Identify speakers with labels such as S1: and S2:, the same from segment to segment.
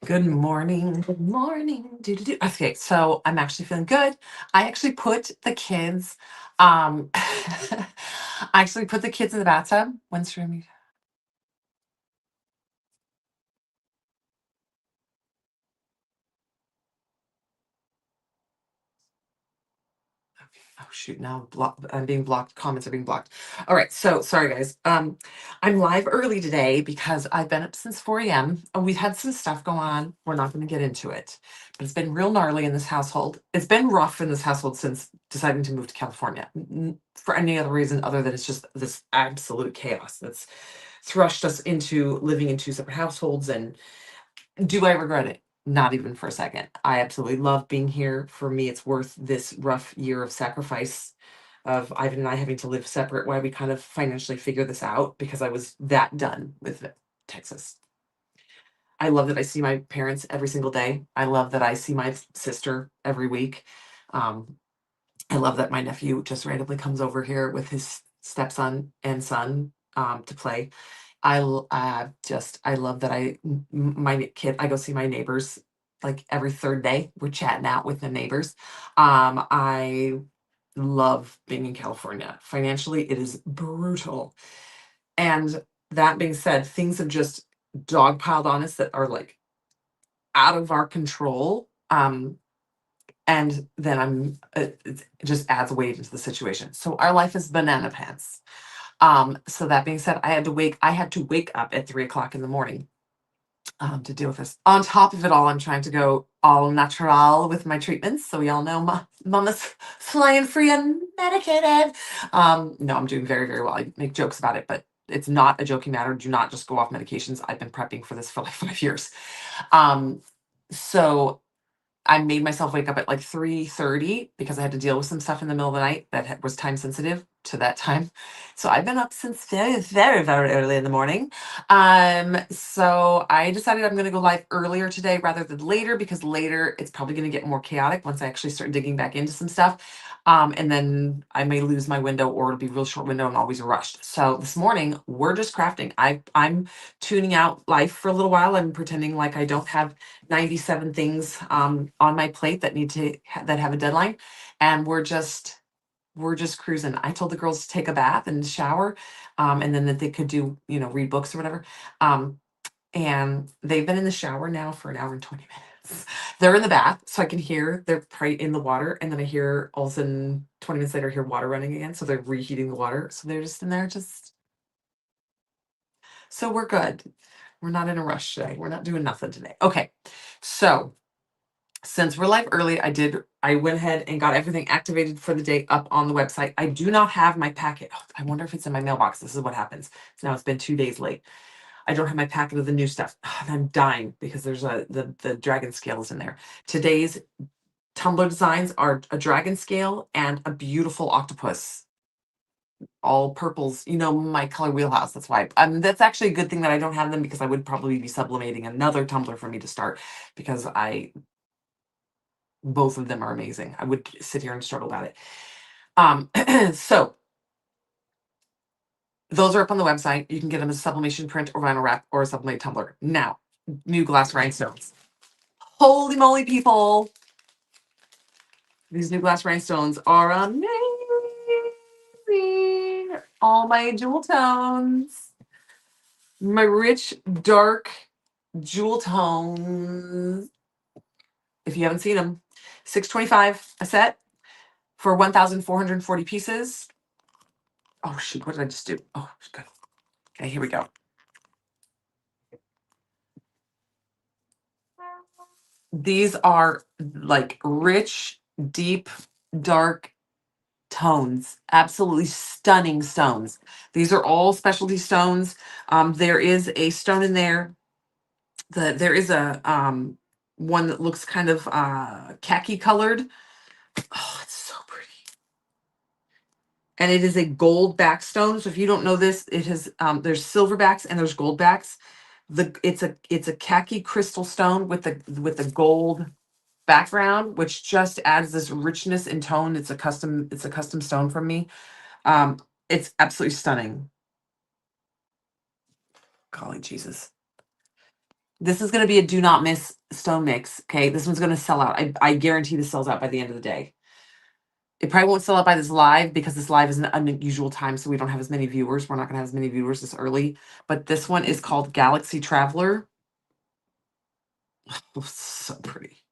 S1: Good morning. Good morning. Do. Okay, so I'm actually feeling good. I actually put the kids, I actually put the kids in the bathtub. When's room? Oh shoot, now I'm being blocked. Comments are being blocked. All right, so sorry guys. I'm live early today because I've been up since 4 a.m. and we've had some stuff go on. We're not going to get into it, but it's been real gnarly in this household. It's been rough in this household since deciding to move to California. For any other reason other than it's just this absolute chaos that's thrust us into living in two separate households. And do I regret it? Not even for a second. I absolutely love being here. For me, it's worth this rough year of sacrifice of Ivan and I having to live separate while we kind of financially figure this out because I was that done with Texas. I love that I see my parents every single day. I love that I see my sister every week. Um, I love that my nephew just randomly comes over here with his stepson and son to play. I love that my kid, I go see my neighbors like every third day. We're chatting out with the neighbors. I love being in California. Financially, it is brutal. And that being said, things have just dogpiled on us that are like out of our control. And then it just adds weight into the situation. So our life is banana pants. So that being said, I had to wake up at 3 o'clock in the morning to deal with this. On top of it all, I'm trying to go all natural with my treatments. So we all know mama's flying free and medicated. No, I'm doing very, very well. I make jokes about it, but it's not a joking matter. Do not just go off medications. I've been prepping for this for like 5 years. Um, so I made myself wake up at like 3:30 because I had to deal with some stuff in the middle of the night that was time sensitive to that time. So I've been up since very, very, very early in the morning. So I decided I'm going to go live earlier today rather than later because later it's probably going to get more chaotic once I actually start digging back into some stuff. And then I may lose my window or it'll be a real short window and always rushed. So this morning we're just crafting. I'm tuning out life for a little while. I'm pretending like I don't have 97 things on my plate that that have a deadline, and we're just cruising. I told the girls to take a bath and shower, and then that they could do read books or whatever. um, and they've been in the shower now for an hour and 20 minutes. They're in the bath so I can hear they're probably in the water, and then I hear all of a sudden 20 minutes later I hear water running again, so they're reheating the water, so they're just in there just so we're good. We're not in a rush today. We're not doing nothing today. Okay, so since we're live early, I went ahead and got everything activated for the day up on the website. I do not have my packet. Oh, I wonder if it's in my mailbox. This is what happens. So now it's been 2 days late. I don't have my packet of the new stuff. And I'm dying because there's the dragon scales in there. Today's Tumblr designs are a dragon scale and a beautiful octopus. All purples, my color wheelhouse. That's why. That's actually a good thing that I don't have them because I would probably be sublimating another Tumblr for me to start because both of them are amazing. I would sit here and struggle about it. So those are up on the website. You can get them as a sublimation print or vinyl wrap or a sublimate tumbler. Now, new glass rhinestones. Holy moly, people! These new glass rhinestones are amazing. All my jewel tones. My rich, dark jewel tones. If you haven't seen them, $6.25 a set for 1,440 pieces. Oh shoot, what did I just do? Oh, good. Okay, here we go. These are like rich, deep, dark tones. Absolutely stunning stones. These are all specialty stones. There is a stone in there. There is a one that looks kind of khaki colored. Oh, it's so pretty. And it is a gold backstone. So if you don't know this, it has there's silver backs and there's gold backs. It's a khaki crystal stone with the gold background, which just adds this richness in tone. It's a custom stone from me. Um, it's absolutely stunning. Golly Jesus. This is gonna be a do not miss stone mix, okay? This one's gonna sell out. I guarantee this sells out by the end of the day. It probably won't sell out by this live because this live is an unusual time, so we don't have as many viewers. We're not gonna have as many viewers this early. But this one is called Galaxy Traveler. Oh, so pretty.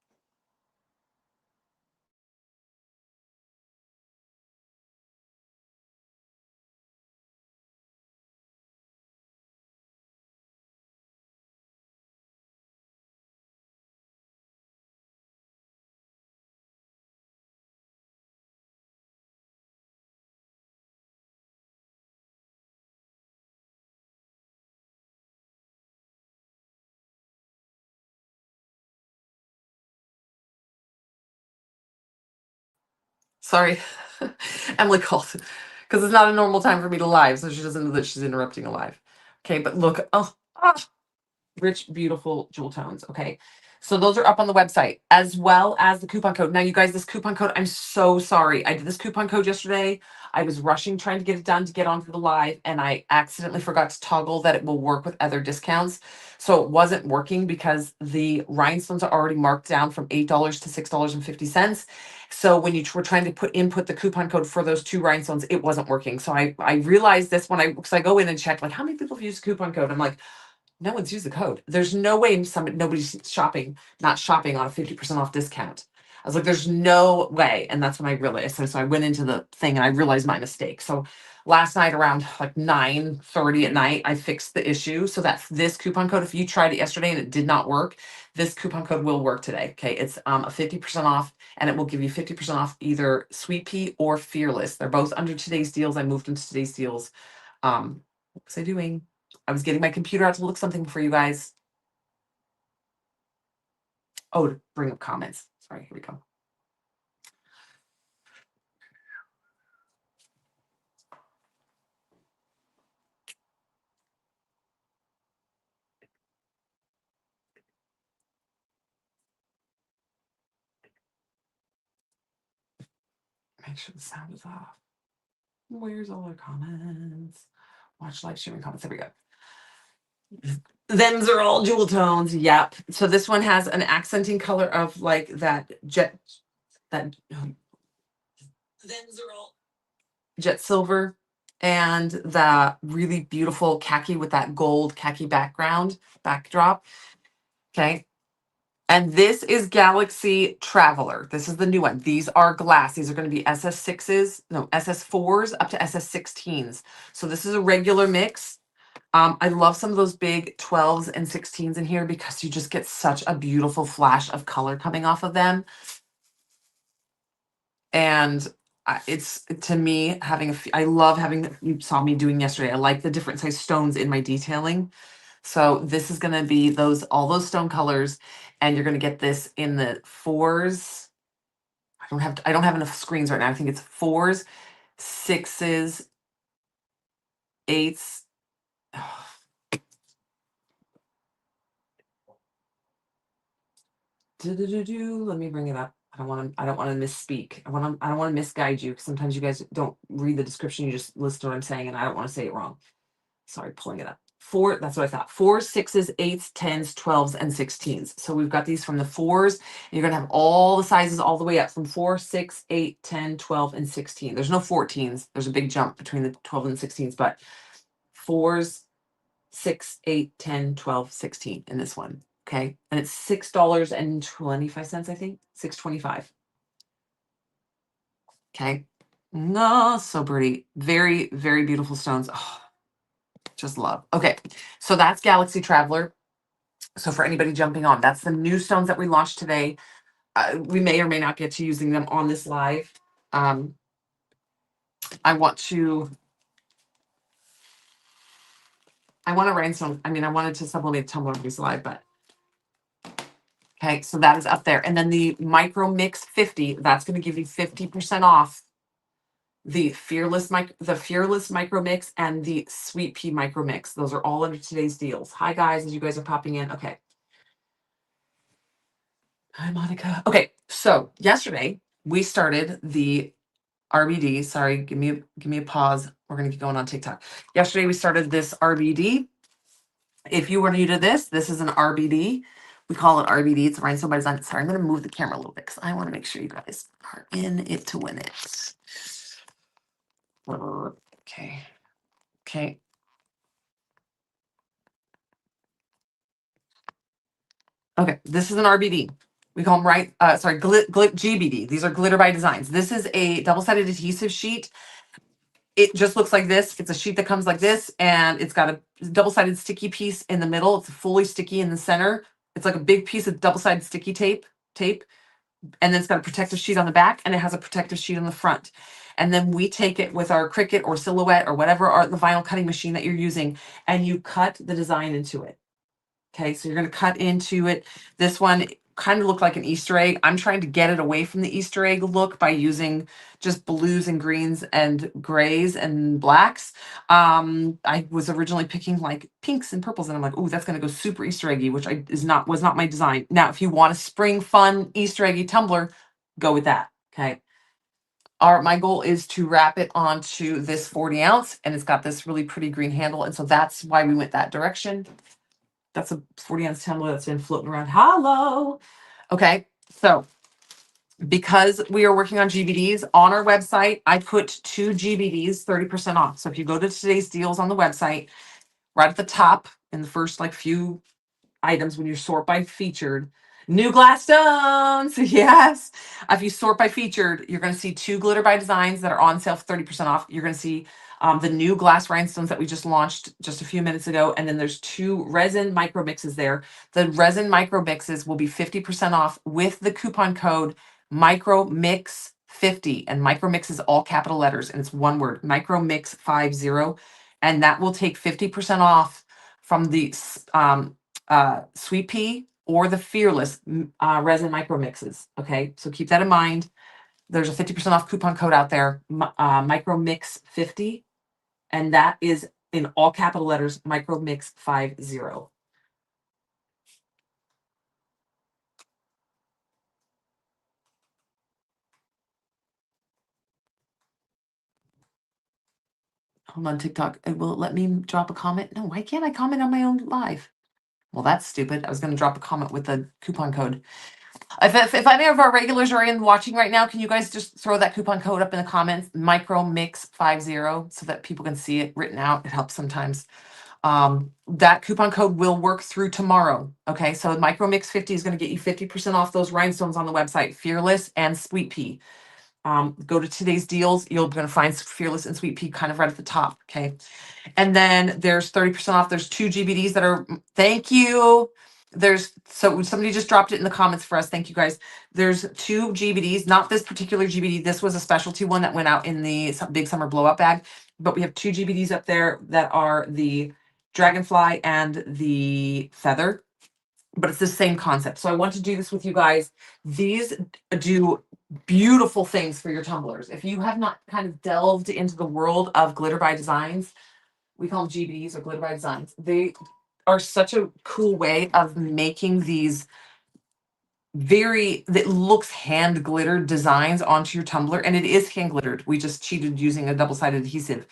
S1: Sorry. Emily called because it's not a normal time for me to live, so she doesn't know that she's interrupting a live. Okay, but look, oh, rich, beautiful jewel tones. Okay. So those are up on the website as well as the coupon code. Now, you guys, this coupon code, I'm so sorry. I did this coupon code yesterday. I was rushing trying to get it done to get onto the live, and I accidentally forgot to toggle that it will work with other discounts. So it wasn't working because the rhinestones are already marked down from $8 to $6.50. So when you were trying to input the coupon code for those two rhinestones, it wasn't working. So I realized this when because I go in and check like how many people have used the coupon code. I'm like, no one's used the code. There's no way nobody's not shopping on a 50% off discount. I was like, there's no way. And that's when I realized. So I went into the thing and I realized my mistake. So last night around like 9:30 at night, I fixed the issue. So that this coupon code, if you tried it yesterday and it did not work, this coupon code will work today. Okay. It's a 50% off and it will give you 50% off either Sweet Pea or Fearless. They're both under today's deals. I moved into today's deals. What was I doing? I was getting my computer out to look something for you guys. Oh, to bring up comments. Sorry, here we go. Make sure the sound is off. Where's all our comments? Watch live streaming comments. There we go. Them's are all jewel tones. Yep. So this one has an accenting color of like that that them's are all jet silver and the really beautiful khaki with that gold khaki backdrop. Okay. And this is Galaxy Traveler. This is the new one. These are glass. These are going to be SS6s, no, SS4s up to SS16s. So this is a regular mix. I love some of those big 12s and 16s in here because you just get such a beautiful flash of color coming off of them. And it's to me I love having, you saw me doing yesterday. I like the different size stones in my detailing. So this is going to be all those stone colors, and you're going to get this in the fours. I don't have enough screens right now. I think it's fours, sixes, eights. Let me bring it up. I don't want to misspeak. I don't want to misguide you because sometimes you guys don't read the description. You just listen to what I'm saying, and I don't want to say it wrong. Sorry, pulling it up. That's what I thought. Fours, sixes, eights, 10s, 12s, and 16s. So we've got these from the fours. You're going to have all the sizes all the way up from 4, 6, 8, 10, 12, and 16. There's no 14s. There's a big jump between the 12 and 16s, but fours, 6, 8, 10, 12, 16 in this one. Okay. And it's $6.25, I think. $6.25. Okay. No, so pretty. Very, very beautiful stones. Oh, just love. Okay. So that's Galaxy Traveler. So for anybody jumping on, that's the new stones that we launched today. We may or may not get to using them on this live. Um, I want to rhinestone. I mean, I wanted to sublimate Tumblr Breeze live, but okay, so that is up there. And then the Micro Mix 50, that's going to give you 50% off the Fearless Micro Mix and the Sweet Pea Micro Mix. Those are all under today's deals. Hi guys, as you guys are popping in. Okay. Hi Monica. Okay, so yesterday we started the RBD. Sorry, give me a pause. We're gonna keep going on TikTok. Yesterday we started this RBD. If you were new to this, this is an RBD. We call it RBD. It's rhinestone by design. Sorry, I'm going to move the camera a little bit because I want to make sure you guys are in it to win it. Okay. Okay. Okay. This is an RBD. We call them GBD. These are glitter by designs. This is a double-sided adhesive sheet. It just looks like this. It's a sheet that comes like this, and it's got a double-sided sticky piece in the middle. It's fully sticky in the center. It's like a big piece of double-sided sticky tape, and then it's got a protective sheet on the back, and it has a protective sheet on the front. And then we take it with our Cricut or Silhouette or whatever the vinyl cutting machine that you're using, and you cut the design into it. Okay, so you're going to cut into it. This one kind of looked like an Easter egg. I'm trying to get it away from the Easter egg look by using just blues and greens and grays and blacks. I was originally picking like pinks and purples, and I'm like, oh, that's going to go super Easter eggy, which was not my design. Now, if you want a spring fun Easter eggy tumbler, go with that. Okay. My goal is to wrap it onto this 40 ounce, and it's got this really pretty green handle, and so that's why we went that direction. That's a 40 ounce tumbler that's been floating around. Hello. Okay. So because we are working on GBDs on our website, I put 2 GBDs 30% off. So if you go to today's deals on the website, right at the top in the first like few items, when you sort by featured, new glass stones. Yes. If you sort by featured, you're going to see 2 glitter by designs that are on sale for 30% off. You're going to see the new glass rhinestones that we just launched just a few minutes ago. And then there's 2 resin micro mixes there. The resin micro mixes will be 50% off with the coupon code micro mix 50, and micro mix is all capital letters and it's one word, micro mix 50. And that will take 50% off from the Sweet Pea or the Fearless resin micro mixes. Okay, so keep that in mind. There's a 50% off coupon code out there, micro mix 50, and that is in all capital letters, micro mix 50. Hold on, TikTok. Will it let me drop a comment? No, why can't I comment on my own live? Well, that's stupid. I was going to drop a comment with the coupon code. If any of our regulars are in watching right now, can you guys just throw that coupon code up in the comments, micro mix 50, so that people can see it written out? It helps sometimes. That coupon code will work through tomorrow. Okay, so micro mix 50 is going to get you 50% off those rhinestones on the website, Fearless and Sweet Pea. Go to today's deals. You're going to find Fearless and Sweet Pea kind of right at the top. Okay. And then there's 30% off. There's 2 GBDs that are, thank you. So somebody just dropped it in the comments for us. Thank you guys. There's 2 GBDs, not this particular GBD. This was a specialty one that went out in the big summer blow up bag, but we have 2 GBDs up there that are the dragonfly and the feather, but it's the same concept. So I want to do this with you guys. These do beautiful things for your tumblers. If you have not kind of delved into the world of glitter by designs, we call them GBDs or glitter by designs. They are such a cool way of making these that looks hand glittered designs onto your tumbler, and it is hand glittered. We just cheated using a double-sided adhesive.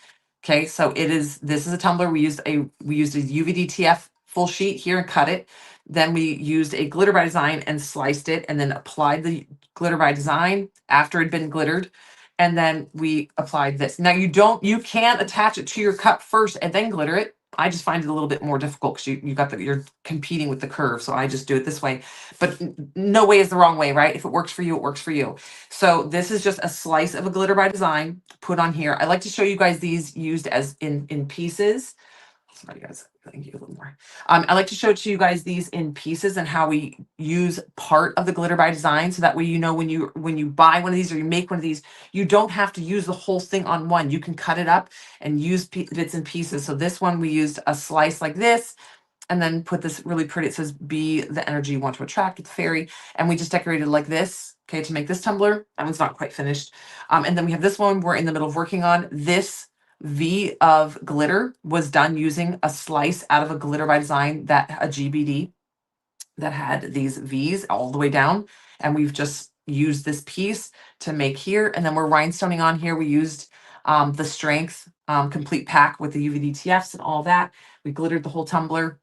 S1: Okay, so this is a tumbler. We used a UVDTF full sheet here and cut it. Then we used a glitter by design and sliced it, and then applied the glitter by design after it had been glittered. And then we applied this. Now you can attach it to your cup first and then glitter it. I just find it a little bit more difficult because you're competing with the curve. So I just do it this way. But no way is the wrong way, right? If it works for you, it works for you. So this is just a slice of a glitter by design put on here. I like to show you guys these used as in pieces. Sorry, guys. Thank you a little more. I like to show to you guys these in pieces and how we use part of the glitter by design, so that way when you buy one of these or you make one of these, you don't have to use the whole thing on one. You can cut it up and use bits and pieces. So this one we used a slice like this, and then put this really pretty. It says "Be the energy you want to attract" with fairy, and we just decorated like this. Okay, to make this tumbler. That one's not quite finished. And then we have this one we're in the middle of working on. This V of glitter was done using a slice out of a glitter by design, that a GBD that had these V's all the way down. And we've just used this piece to make here. And then we're rhinestoning on here. We used the strength complete pack with the UVDTFs and all that. We glittered the whole tumbler.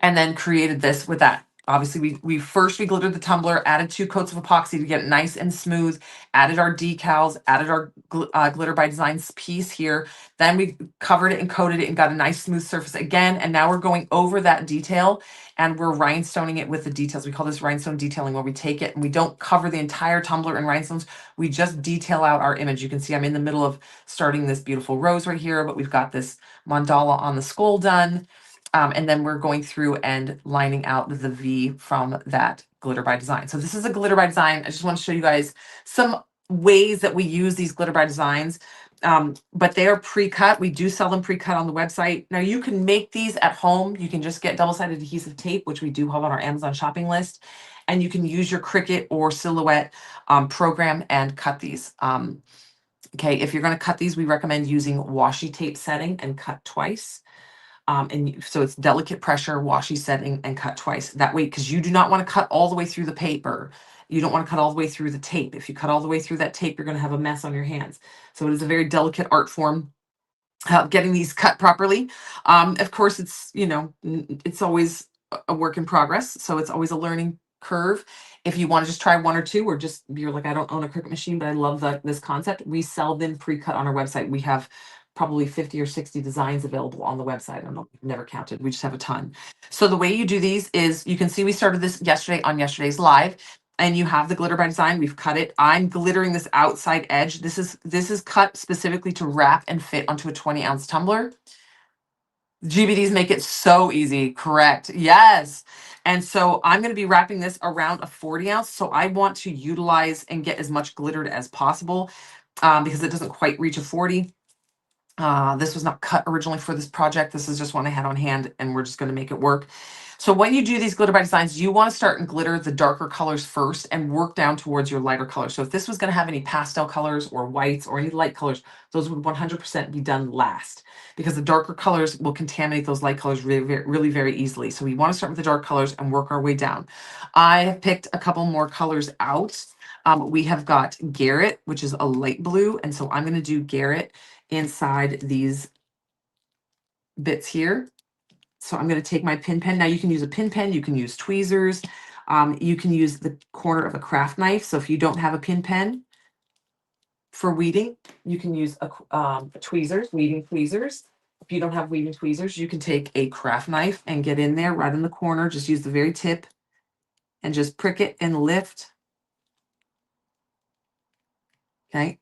S1: and then created this with that. Obviously, we glittered the tumbler, added 2 coats of epoxy to get it nice and smooth, added our decals, added our Glitter by Designs piece here. Then we covered it and coated it and got a nice smooth surface again. And now we're going over that detail and we're rhinestoning it with the details. We call this rhinestone detailing, where we take it and we don't cover the entire tumbler in rhinestones. We just detail out our image. You can see I'm in the middle of starting this beautiful rose right here, but we've got this mandala on the skull done. And then we're going through and lining out the V from that Glitter by Design. So this is a Glitter by Design. I just want to show you guys some ways that we use these Glitter by Designs. But they are pre-cut. We do sell them pre-cut on the website. Now you can make these at home. You can just get double-sided adhesive tape, which we do have on our Amazon shopping list. And you can use your Cricut or Silhouette program and cut these. Okay, if you're going to cut these, we recommend using washi tape setting and cut twice. So it's delicate pressure, washi setting, and cut twice. That way, because you do not want to cut all the way through the paper. You don't want to cut all the way through the tape. If you cut all the way through that tape, you're going to have a mess on your hands. So it is a very delicate art form, getting these cut properly. Of course, it's, it's always a work in progress. So it's always a learning curve. If you want to just try one or two, or just you're like, I don't own a Cricut machine, but I love this concept. We sell them pre-cut on our website. We have probably 50 or 60 designs available on the website. I don't know, never counted. We just have a ton. So the way you do these is, you can see we started this yesterday on yesterday's live, and you have the Glitter by Design. We've cut it. I'm glittering this outside edge. This is cut specifically to wrap and fit onto a 20-ounce tumbler. GBDs make it so easy. Correct. Yes. And so I'm going to be wrapping this around a 40-ounce. So I want to utilize and get as much glittered as possible, because it doesn't quite reach a 40. This was not cut originally for this project. This is just one I had on hand, and we're just going to make it work. So when you do these Glitter by Designs, you want to start and glitter the darker colors first and work down towards your lighter colors. So if this was going to have any pastel colors or whites or any light colors, those would 100% be done last, because the darker colors will contaminate those light colors really very easily. So we want to start with the dark colors and work our way down. I have picked a couple more colors out. We have got Garrett, which is a light blue. And so I'm going to do Garrett inside these bits here. So I'm going to take my pin pen. Now you can use a pin pen, you can use tweezers, you can use the corner of a craft knife. So if you don't have a pin pen for weeding, you can use tweezers, weeding tweezers. If you don't have weeding tweezers, you can take a craft knife and get in there right in the corner. Just use the very tip and just prick it and lift. Okay.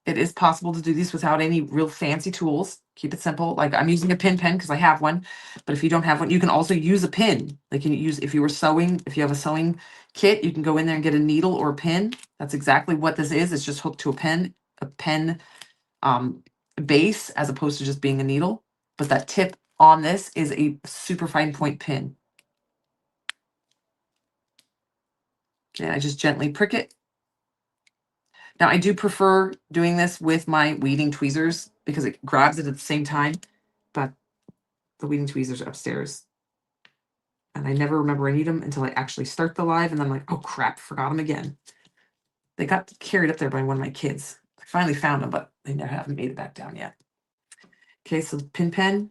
S1: It is possible to do these without any real fancy tools. Keep it simple. Like I'm using a pin pen because I have one, but if you don't have one, you can also use a pin. Like you use, if you were sewing, if you have a sewing kit, you can go in there and get a needle or a pin. That's exactly what this is. It's just hooked to a pen base, as opposed to just being a needle. But that tip on this is a super fine point pin. And I just gently prick it. Now I do prefer doing this with my weeding tweezers because it grabs it at the same time, but the weeding tweezers are upstairs. And I never remember I need them until I actually start the live, and then I'm like, oh crap, forgot them again. They got carried up there by one of my kids. I finally found them, but they never haven't made it back down yet. Okay, so the pin pen.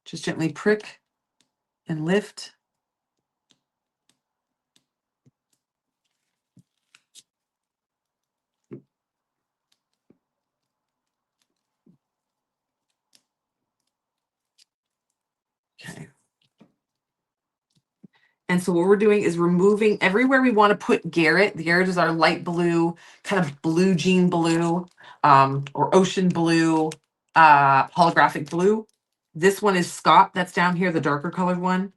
S1: Just gently prick and lift. Okay. And so what we're doing is removing everywhere we want to put Garrett. The Garrett is our light blue, kind of blue jean blue, or ocean blue, holographic blue. This one is Scott. That's down here, the darker colored one.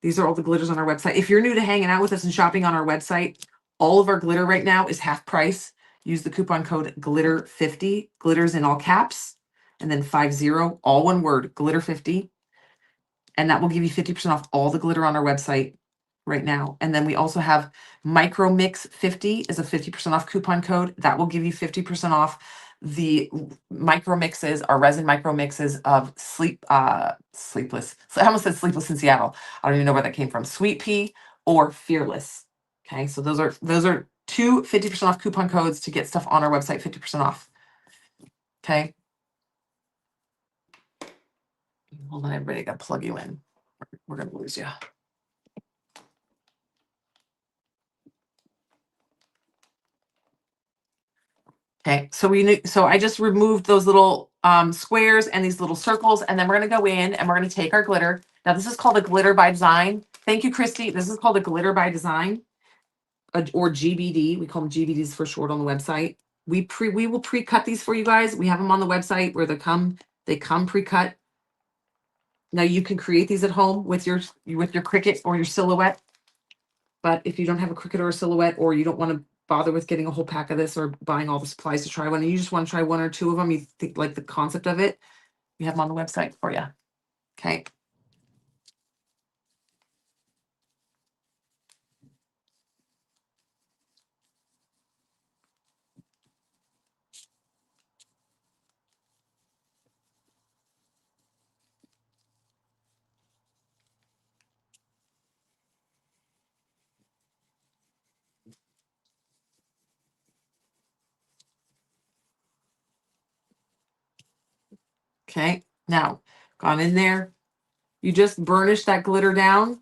S1: These are all the glitters on our website. If you're new to hanging out with us and shopping on our website, all of our glitter right now is half price. Use the coupon code GLITTER50, glitters in all caps, and then 50, all one word, GLITTER50. And that will give you 50% off all the glitter on our website right now. And then we also have Micro Mix 50 is a 50% off coupon code. That will give you 50% off the micro mixes, our resin micro mixes of sleepless. So I almost said Sleepless in Seattle. I don't even know where that came from. Sweet Pea or Fearless. Okay, so those are two 50% off coupon codes to get stuff on our website, 50% off. Okay. Hold on, everybody, I gotta plug you in. We're gonna lose you. Okay, so I just removed those little squares and these little circles, and then we're gonna go in and we're gonna take our glitter. Now this is called a glitter by design. Thank you, Christy. This is called a glitter by design, or GBD. We call them GBDs for short on the website. We will pre-cut these for you guys. We have them on the website where they come pre-cut. Now you can create these at home with your Cricut or your Silhouette. But if you don't have a Cricut or a Silhouette, or you don't want to bother with getting a whole pack of this or buying all the supplies to try one, and you just want to try one or two of them, you think like the concept of it, we have them on the website for you. Okay. Okay. Now, gone in there. You just burnish that glitter down.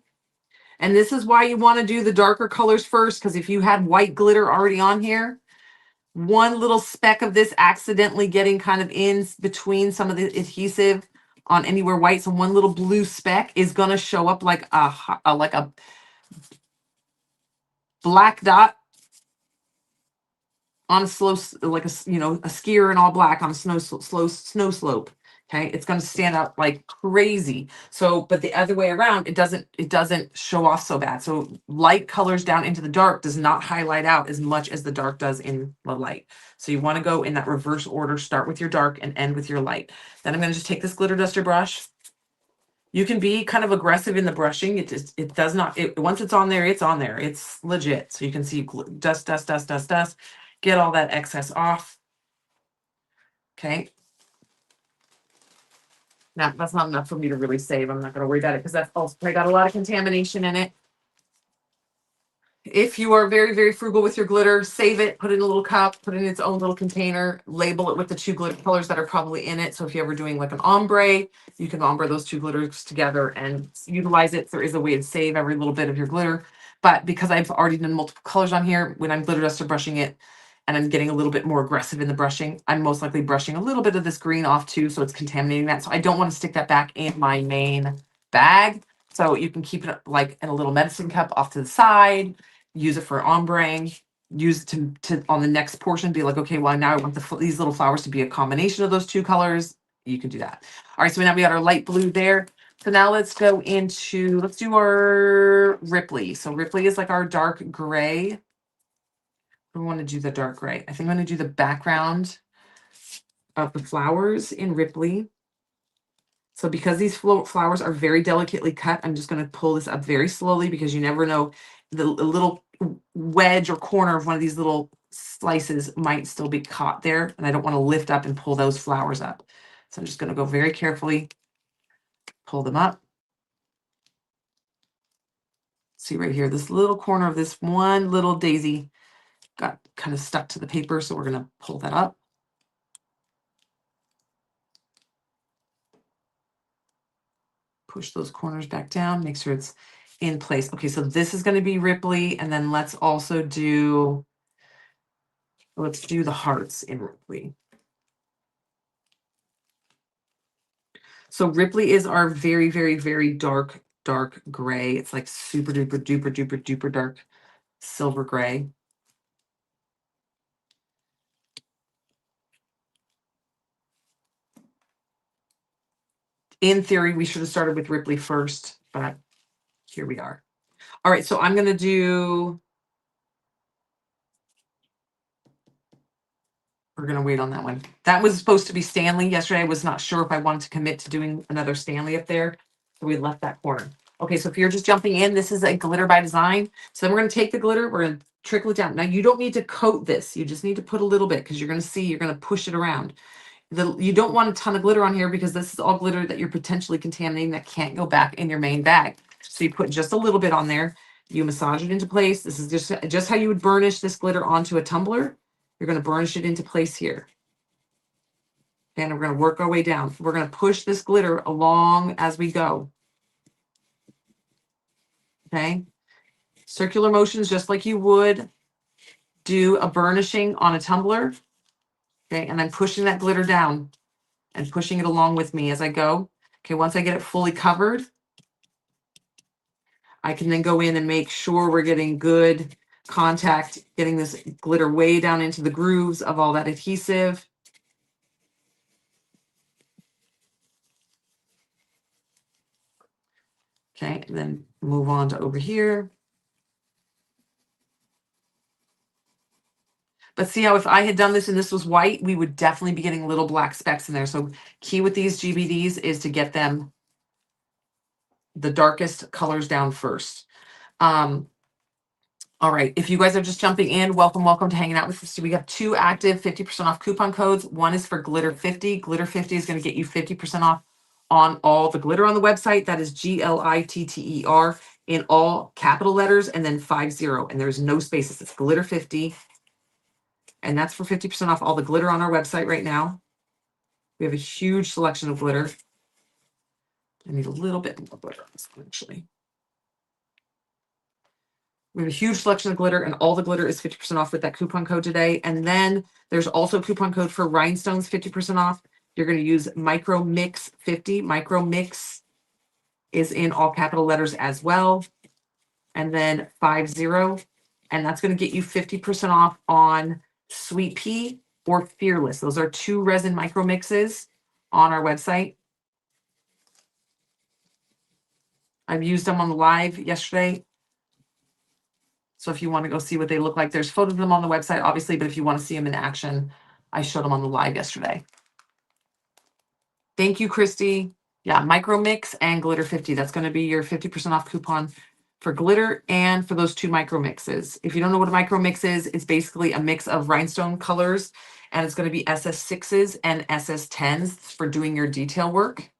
S1: And this is why you want to do the darker colors first, because if you had white glitter already on here, one little speck of this accidentally getting kind of in between some of the adhesive on anywhere white, so one little blue speck is going to show up like a black dot on a like a skier in all black on a snow slope. Okay, it's going to stand out like crazy. So, but the other way around, it doesn't show off so bad. So light colors down into the dark does not highlight out as much as the dark does in the light. So you want to go in that reverse order. Start with your dark and end with your light. Then I'm going to just take this glitter duster brush. You can be kind of aggressive in the brushing. It does not, once it's on there, it's on there. It's legit. So you can see dust, get all that excess off. Okay. Now that's not enough for me to really save. I'm not going to worry about it because that's also got a lot of contamination in it. If you are very, very frugal with your glitter, save it, put it in a little cup, put it in its own little container, label it with the 2 glitter colors that are probably in it. So if you're ever doing like an ombre, you can ombre those 2 glitters together and utilize it. There is a way to save every little bit of your glitter. But because I've already done multiple colors on here, when I'm glitter duster brushing it and I'm getting a little bit more aggressive in the brushing, I'm most likely brushing a little bit of this green off too. So it's contaminating that. So I don't want to stick that back in my main bag. So you can keep it like in a little medicine cup off to the side. Use it for ombreing, use it to on the next portion, be like, okay, well, now I want these little flowers to be a combination of those 2 colors. You can do that. All right, so now we got our light blue there. So now let's go into, let's do our Ripley. So Ripley is like our dark gray. We want to do the dark gray. I think I'm going to do the background of the flowers in Ripley. So because these flowers are very delicately cut, I'm just going to pull this up very slowly because you never know, the little wedge or corner of one of these little slices might still be caught there. And I don't want to lift up and pull those flowers up. So I'm just going to go very carefully, pull them up. See right here, this little corner of this one little daisy got kind of stuck to the paper. So we're going to pull that up. Push those corners back down, make sure it's in place. Okay, so this is going to be Ripley. And then let's also do, let's do the hearts in Ripley. So Ripley is our very, very, very dark gray. It's like super duper, duper, duper, duper dark silver gray. In theory, we should have started with Ripley first, but here we are. All right, so I'm going to do, we're going to wait on that one. That was supposed to be Stanley yesterday. I was not sure if I wanted to commit to doing another Stanley up there. So we left that corner. Okay, so if you're just jumping in, this is a glitter by design. So then we're going to take the glitter, we're going to trickle it down. Now you don't need to coat this. You just need to put a little bit because you're going to see, you're going to push it around. You don't want a ton of glitter on here because this is all glitter that you're potentially contaminating that can't go back in your main bag. So you put just a little bit on there. You massage it into place. This is just how you would burnish this glitter onto a tumbler. You're going to burnish it into place here. And we're going to work our way down. We're going to push this glitter along as we go. Okay. Circular motions, just like you would do a burnishing on a tumbler. Okay. And I'm pushing that glitter down and pushing it along with me as I go. Okay. Once I get it fully covered, I can then go in and make sure we're getting good contact, getting this glitter way down into the grooves of all that adhesive. Okay, and then move on to over here. But see how if I had done this and this was white, we would definitely be getting little black specks in there. So key with these GBDs is to get them the darkest colors down first. All right, if you guys are just jumping in, welcome to hanging out with us. So we have 2 active 50% off coupon codes. One is for Glitter 50. Glitter 50 is going to get you 50% off on all the glitter on the website. That is GLITTER in all capital letters and then 50. And there's no spaces. It's Glitter 50. And that's for 50% off all the glitter on our website right now. We have a huge selection of glitter. I need a little bit more glitter on this one, actually. We have a huge selection of glitter, and all the glitter is 50% off with that coupon code today. And then there's also a coupon code for rhinestones, 50% off. You're going to use Micro Mix 50. Micro Mix is in all capital letters as well. And then 50. And that's going to get you 50% off on Sweet Pea or Fearless. Those are 2 resin micro mixes on our website. I've used them on the live yesterday. So if you want to go see what they look like, there's photos of them on the website, obviously, but if you want to see them in action, I showed them on the live yesterday. Thank you, Christy. Yeah, Micro Mix and Glitter 50. That's going to be your 50% off coupon for glitter and for those 2 micro mixes. If you don't know what a micro mix is, it's basically a mix of rhinestone colors, and it's going to be SS6s and SS10s for doing your detail work.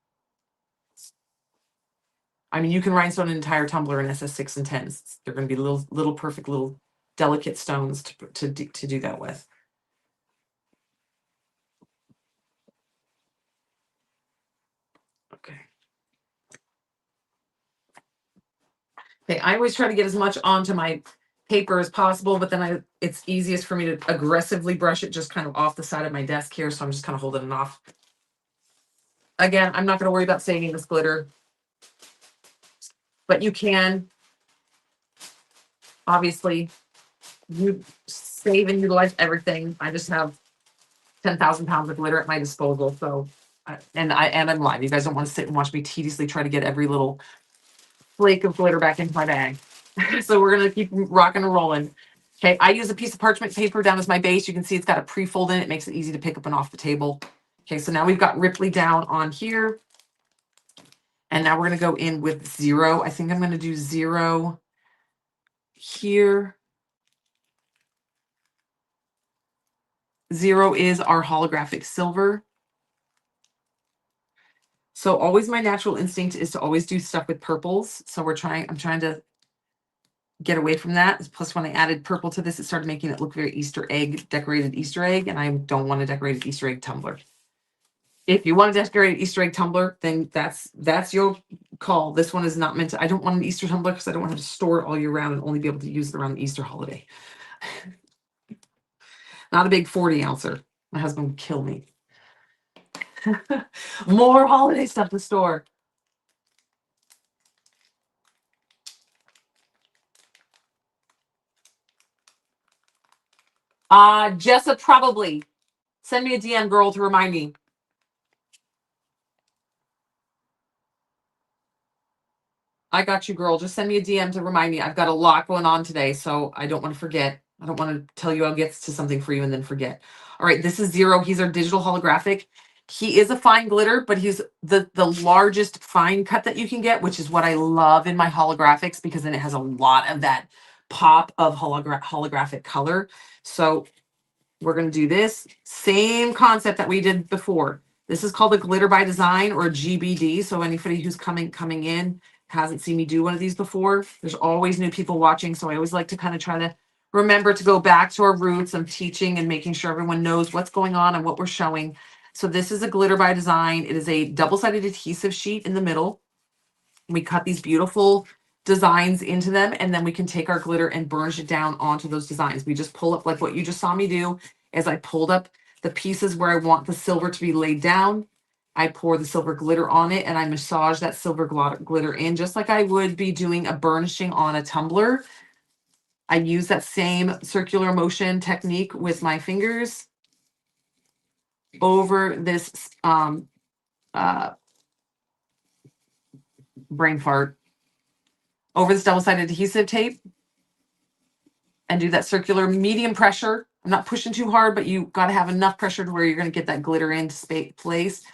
S1: I mean, you can rhinestone an entire tumbler in SS6 and 10s. They're going to be little perfect little delicate stones to do that with. Okay. Okay, I always try to get as much onto my paper as possible, but then it's easiest for me to aggressively brush it just kind of off the side of my desk here, so I'm just kind of holding it off. Again, I'm not going to worry about saving this glitter, but you can. Obviously, you save and utilize everything. I just have 10,000 pounds of glitter at my disposal, so and I'm live. You guys don't want to sit and watch me tediously try to get every little flake of glitter back into my bag. So we're going to keep rocking and rolling. Okay, I use a piece of parchment paper down as my base. You can see it's got a pre-fold in it. It makes it easy to pick up and off the table. Okay, so now we've got Ripley down on here. And now we're going to go in with 0. I think I'm going to do 0 here. 0 is our holographic silver. So always my natural instinct is to always do stuff with purples. So I'm trying to get away from that. Plus, when I added purple to this, it started making it look very Easter egg, decorated Easter egg, and I don't want a decorated Easter egg tumbler. If you want to decorate an Easter egg tumbler, then that's your call. This one is not meant to. I don't want an Easter tumbler because I don't want to have to store it all year round and only be able to use it around the Easter holiday. Not a big 40 ouncer. My husband would kill me. More holiday stuff to store. Jessa, probably. Send me a DM, girl, to remind me. I got you, girl. Just send me a DM to remind me. I've got a lot going on today, so I don't want to forget. I don't want to tell you I'll get to something for you and then forget. All right, this is 0. He's our digital holographic. He is a fine glitter, but he's the largest fine cut that you can get, which is what I love in my holographics, because then it has a lot of that pop of holographic color. So we're going to do this same concept that we did before. This is called a glitter by design, or a GBD. So anybody who's coming in hasn't seen me do one of these before, there's always new people watching. So I always like to kind of try to remember to go back to our roots of teaching and making sure everyone knows what's going on and what we're showing. So this is a Glitter by Design. It is a double-sided adhesive sheet in the middle. We cut these beautiful designs into them, and then we can take our glitter and burnish it down onto those designs. We just pull up, like what you just saw me do, as I pulled up the pieces where I want the silver to be laid down. I pour the silver glitter on it and I massage that silver glitter in, just like I would be doing a burnishing on a tumbler. I use that same circular motion technique with my fingers over this uh, brain fart, over this double-sided adhesive tape, and do that circular medium pressure. I'm not pushing too hard, but you got to have enough pressure to where you're going to get that glitter into place.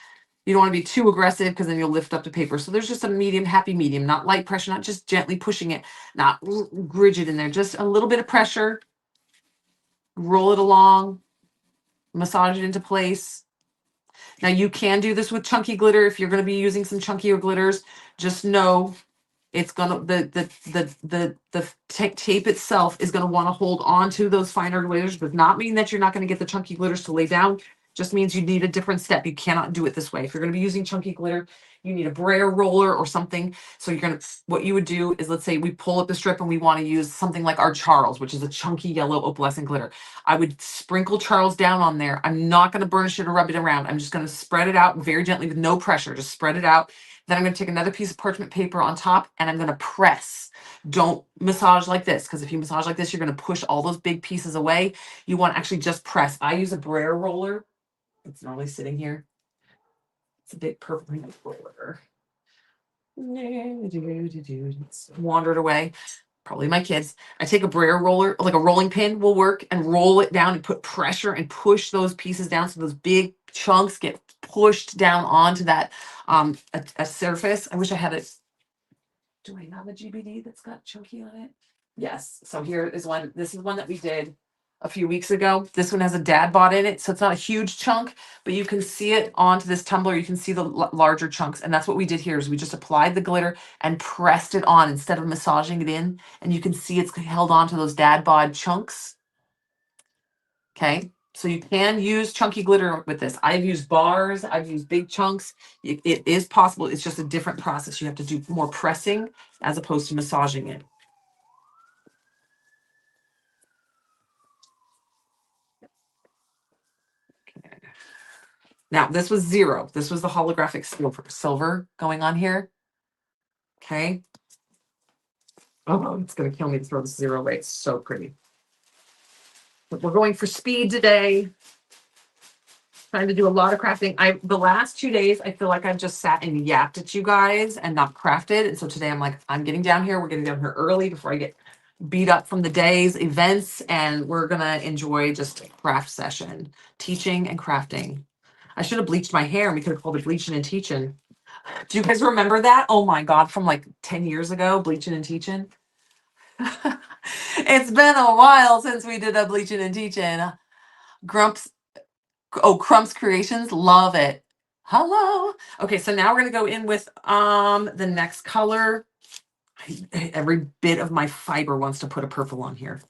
S1: You don't want to be too aggressive because then you'll lift up the paper. So there's just a medium, happy medium, not light pressure, not just gently pushing it, not rigid in there, just a little bit of pressure. Roll it along, massage it into place. Now you can do this with chunky glitter. If you're going to be using some chunkier glitters, just know it's gonna the tape itself is gonna want to hold on to those finer glitters. Does not mean that you're not going to get the chunky glitters to lay down. Just means you need a different step. You cannot do it this way. If you're going to be using chunky glitter, you need a brayer roller or something. So you're gonna, what you would do is, let's say we pull up the strip and we want to use something like our Charles, which is a chunky yellow opalescent glitter. I would sprinkle Charles down on there. I'm not going to burnish it or rub it around. I'm just going to spread it out very gently with no pressure. Just spread it out. Then I'm going to take another piece of parchment paper on top and I'm going to press. Don't massage like this, because if you massage like this, you're going to push all those big pieces away. You want to actually just press. I use a brayer roller. It's normally sitting here. It's a big purple roller. It's wandered away. Probably my kids. I take a brayer roller, like a rolling pin will work, and roll it down and put pressure and push those pieces down so those big chunks get pushed down onto that a surface. I wish I had it. Do I have a GBD that's got chunky on it? Yes. So here is one. This is one that we did a few weeks ago. This one has a dad bod in it, so it's not a huge chunk, but you can see it onto this tumbler. You can see the larger chunks, and that's what we did here. Is we just applied the glitter and pressed it on instead of massaging it in, and you can see it's held on to those dad bod chunks. Okay. So you can use chunky glitter with this. I've used bars. I've used big chunks. It is possible. It's just a different process. You have to do more pressing as opposed to massaging it. Okay. Now this was 0. This was the holographic silver going on here. Okay. Oh, it's going to kill me to throw this 0 away. It's so pretty. But we're going for speed today. Trying to do a lot of crafting. The last 2 days, I feel like I've just sat and yapped at you guys and not crafted. And so today I'm like, I'm getting down here. We're getting down here early before I get beat up from the day's events. And we're going to enjoy just a craft session, teaching and crafting. I should have bleached my hair and we could have called it bleaching and teaching. Do you guys remember that? Oh my God, from like 10 years ago, bleaching and teaching. It's been a while since we did a bleaching and teaching. Grumps. Oh, Crumbs Creations, love it. Hello. Okay, so now we're gonna go in with the next color. Every bit of my fiber wants to put a purple on here.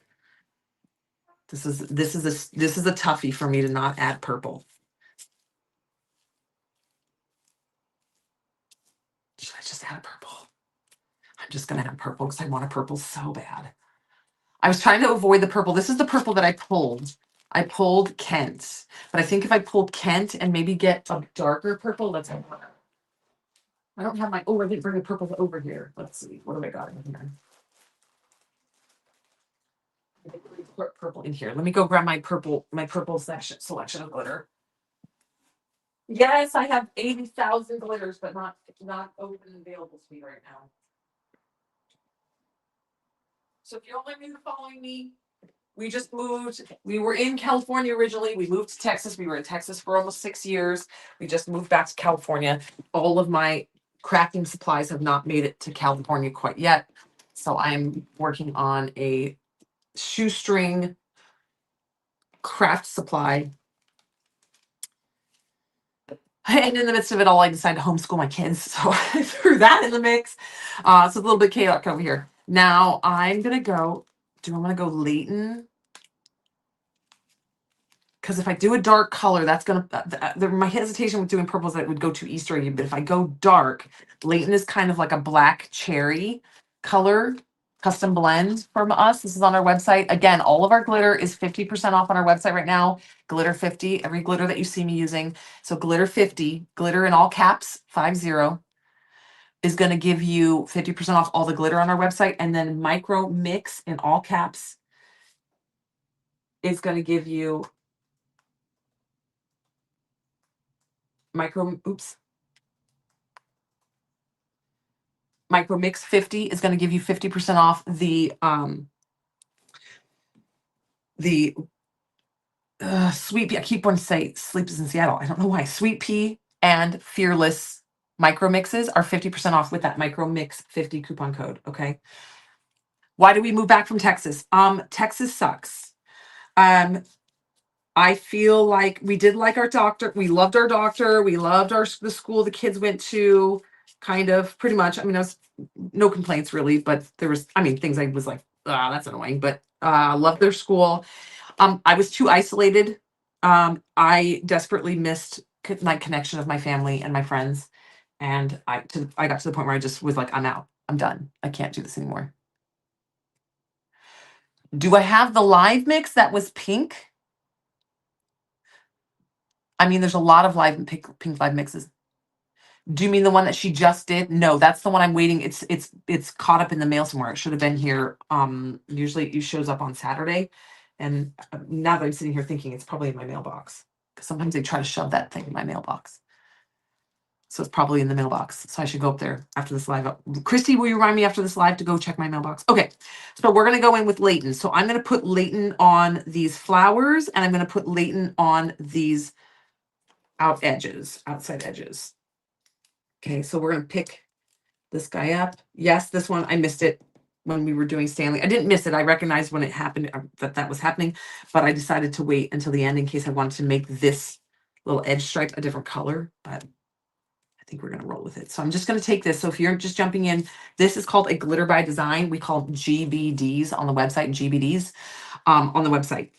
S1: This is a toughie for me to not add purple. Should I just add a purple? I'm just gonna add purple because I want a purple so bad. I was trying to avoid the purple. This is the purple that I pulled. I pulled Kent, but I think if I pulled Kent and maybe get a darker purple, let's have I don't have my, oh, I didn't bring the purple over here. Let's see, what do I got in here? Put purple in here. Let me go grab my purple selection of glitter. Yes, I have 80,000 glitters, but not open and available to me right now. So if you're only following me, we just moved. We were in California originally. We moved to Texas. We were in Texas for almost 6 years. We just moved back to California. All of my crafting supplies have not made it to California quite yet. So I'm working on a shoestring craft supply. And in the midst of it all, I decided to homeschool my kids. So I threw that in the mix. So it's a little bit chaotic over here. Now I'm going to go, do I want to go Layton? because if I do a dark color, that's gonna my hesitation with doing purple is that it would go too Easter eggy. But if I go dark, Leighton is kind of like a black cherry color custom blend from us. This is on our website. Again, all of our glitter is 50% off on our website right now. Glitter 50, every glitter that you see me using. So glitter 50, glitter in all caps, 50, is going to give you 50% off all the glitter on our website. And then Micro Mix in all caps is going to give you Micro Mix 50 is going to give you 50% off the Sweet Pea. I keep wanting to say Sleep is in Seattle. I don't know why. Sweet Pea and Fearless Micro Mixes are 50% off with that Micro Mix 50 coupon code. Okay. Why did we move back from Texas? Texas sucks. I feel like we did like our doctor. We loved our doctor. We loved the school the kids went to, kind of pretty much. I mean, I was no complaints really, but there was, I mean, things I was like, ah, that's annoying, but loved their school. I was too isolated. I desperately missed my connection of my family and my friends. And I got to the point where I just was like, I'm out. I'm done. I can't do this anymore. Do I have the live mix that was pink? I mean, there's a lot of live pink live mixes. Do you mean the one that she just did? No, that's the one I'm waiting. It's caught up in the mail somewhere. It should have been here. Usually it shows up on Saturday. And now that I'm sitting here thinking it's probably in my mailbox. Because sometimes they try to shove that thing in my mailbox. So it's probably in the mailbox. So I should go up there after this live. Christy, will you remind me after this live to go check my mailbox? Okay. So we're going to go in with Leighton. So I'm going to put Leighton on these flowers, and I'm going to put Leighton on these outside edges. Okay, so we're going to pick this guy up. Yes, this one, I missed it when we were doing Stanley. I didn't miss it. I recognized when it happened that was happening, but I decided to wait until the end in case I wanted to make this little edge stripe a different color, but I think we're going to roll with it. So I'm just going to take this. So if you're just jumping in, this is called a Glitter by Design. We call it GBDs on the website, GBDs on the website.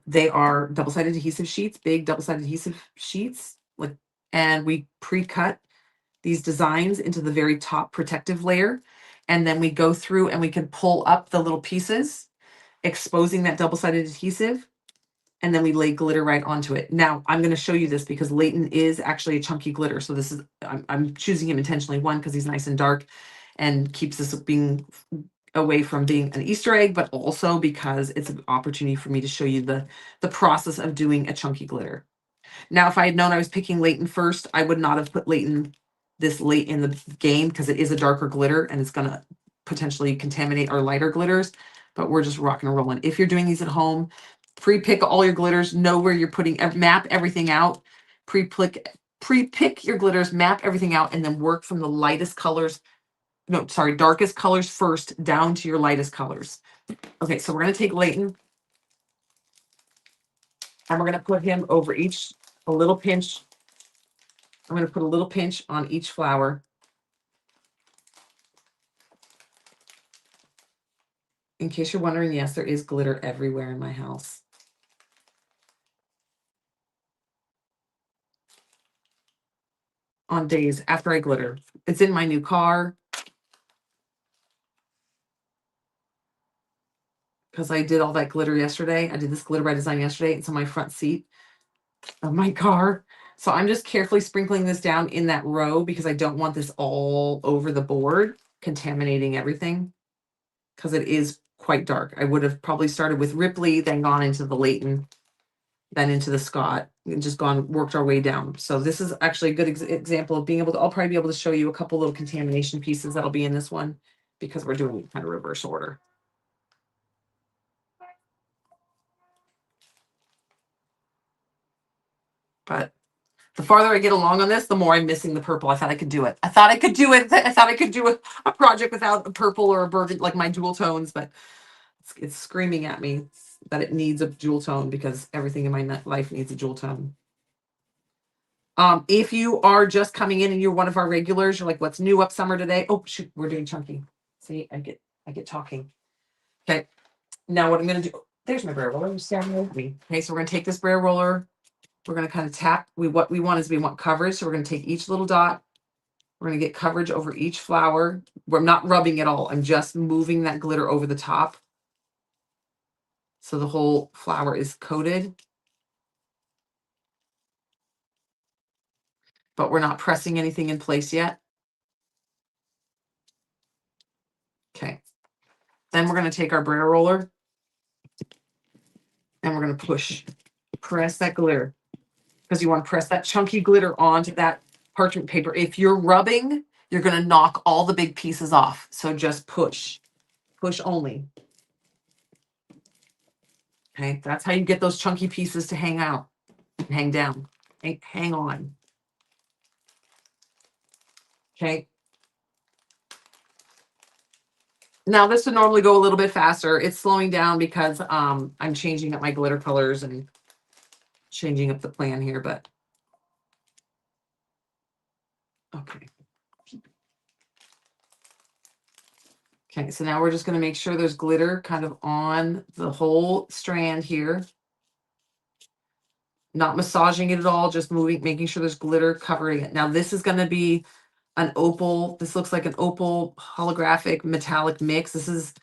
S1: They are double-sided adhesive sheets, big double-sided adhesive sheets, and we pre-cut these designs into the very top protective layer. And then we go through and we can pull up the little pieces, exposing that double-sided adhesive. And then we lay glitter right onto it. Now I'm going to show you this because Leighton is actually a chunky glitter. So this is, I'm choosing him intentionally, one, because he's nice and dark and keeps us being away from being an Easter egg, but also because it's an opportunity for me to show you the process of doing a chunky glitter. Now, if I had known I was picking Leighton first, I would not have put Leighton this late in the game because it is a darker glitter and it's going to potentially contaminate our lighter glitters, but we're just rocking and rolling. If you're doing these at home, pre-pick all your glitters, know where you're putting, map everything out, pre-pick your glitters, map everything out, and then work from the lightest colors. No, sorry, darkest colors first down to your lightest colors. Okay, so we're going to take Leighton and we're going to put him over a little pinch. I'm going to put a little pinch on each flower. In case you're wondering, yes, there is glitter everywhere in my house. On days after I glitter. It's in my new car. Because I did all that glitter yesterday. I did this Glitter by Design yesterday. It's on my front seat of my car. So I'm just carefully sprinkling this down in that row because I don't want this all over the board, contaminating everything. Because it is quite dark. I would have probably started with Ripley, then gone into the Leighton, then into the Scott, and just worked our way down. So this is actually a good example of being able to, I'll probably be able to show you a couple little contamination pieces that'll be in this one because we're doing kind of reverse order. But the farther I get along on this, the more I'm missing the purple. I thought I could do it. I thought I could do a project without a purple or a burgundy, like my dual tones, but it's screaming at me that it needs a dual tone because everything in my life needs a dual tone. If you are just coming in and you're one of our regulars, you're like, what's new up summer today? Oh shoot, we're doing chunky. See, I get talking. Okay. Now what I'm going to do, There's my brayer roller. Standing with me. Okay, so we're gonna take this brayer roller. We're gonna kind of tap. What we want is we want coverage. So we're gonna take each little dot. We're gonna get coverage over each flower. We're not rubbing at all. I'm just moving that glitter over the top. So the whole flower is coated. But we're not pressing anything in place yet. Okay. Then we're going to take our brayer roller and we're going to press that glitter, because you want to press that chunky glitter onto that parchment paper. If you're rubbing, you're going to knock all the big pieces off. So just push only. Okay. That's how you get those chunky pieces to hang out, hang down, hang on. Okay. Now this would normally go a little bit faster. It's slowing down because I'm changing up my glitter colors and changing up the plan here, but okay. Okay, so now we're just going to make sure there's glitter kind of on the whole strand here. Not massaging it at all, just moving, making sure there's glitter covering it. Now this is going to be an opal. This looks like an opal holographic metallic mix. This is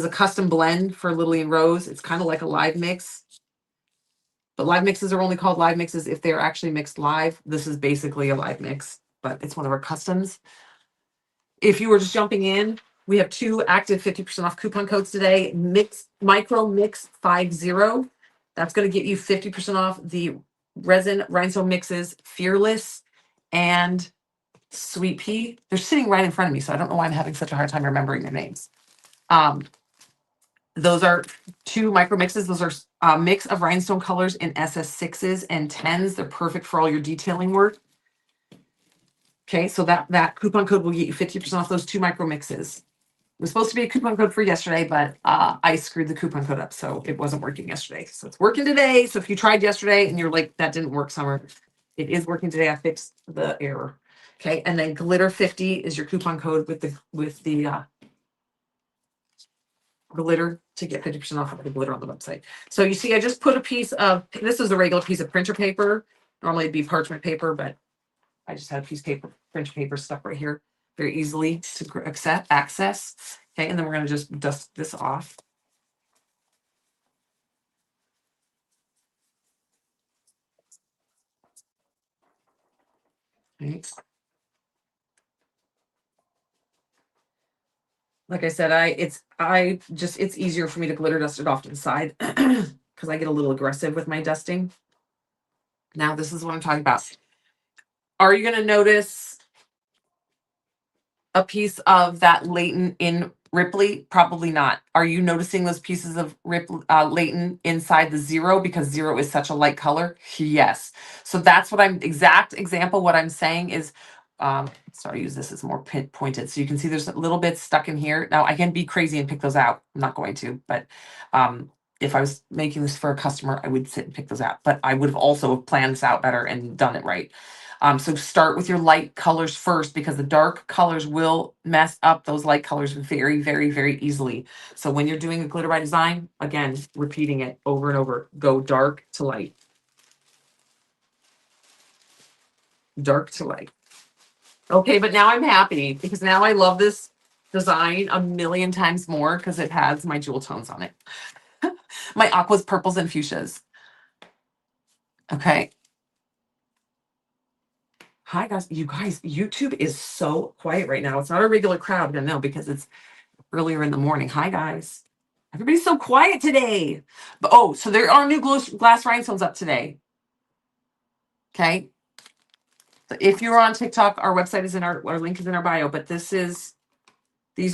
S1: a custom blend for Lillian Rose. It's kind of like a live mix. But live mixes are only called live mixes if they're actually mixed live. This is basically a live mix, but it's one of our customs. If you were just jumping in, we have 2 active 50% off coupon codes today. Micro Mix 50. That's going to get you 50% off the resin rhinestone mixes, Fearless and Sweet Pea. They're sitting right in front of me, so I don't know why I'm having such a hard time remembering their names. Those are 2 micro mixes. Those are a mix of rhinestone colors in SS6s and 10s. They're perfect for all your detailing work. Okay, so that coupon code will get you 50% off those 2 micro mixes. It was supposed to be a coupon code for yesterday, but I screwed the coupon code up, so it wasn't working yesterday. So it's working today. So if you tried yesterday and you're like, that didn't work, Summer, it is working today. I fixed the error. Okay, and then glitter 50 is your coupon code with the glitter to get 50% off of the glitter on the website. So you see, I just put a piece of, this is a regular piece of printer paper. Normally it'd be parchment paper, but I just had a piece of paper, printer paper stuck right here, very easily to access. Okay, and then we're going to just dust this off. Okay. Like I said, it's easier for me to glitter dust it off to the side because I get a little aggressive with my dusting. Now this is what I'm talking about. Are you going to notice a piece of that Layton in Ripley? Probably not. Are you noticing those pieces of Layton inside the 0 because 0 is such a light color? Yes. So that's what exact example. What I'm saying is, sorry, use this as more pointed. So you can see there's a little bit stuck in here. Now I can be crazy and pick those out. I'm not going to, but if I was making this for a customer, I would sit and pick those out, but I would have also planned this out better and done it right. So start with your light colors first, because the dark colors will mess up those light colors very, very, very easily. So when you're doing a glitter by design, again, repeating it over and over, go dark to light. Dark to light. Okay, but now I'm happy because now I love this design a million times more because it has my jewel tones on it. My aquas, purples, and fuchsias. Okay. Hi guys, you guys, YouTube is so quiet right now. It's not a regular crowd, I know, because it's earlier in the morning. Hi guys. Everybody's so quiet today. But so there are new glass rhinestones up today. Okay. So if you're on TikTok, our website is our link is in our bio, but these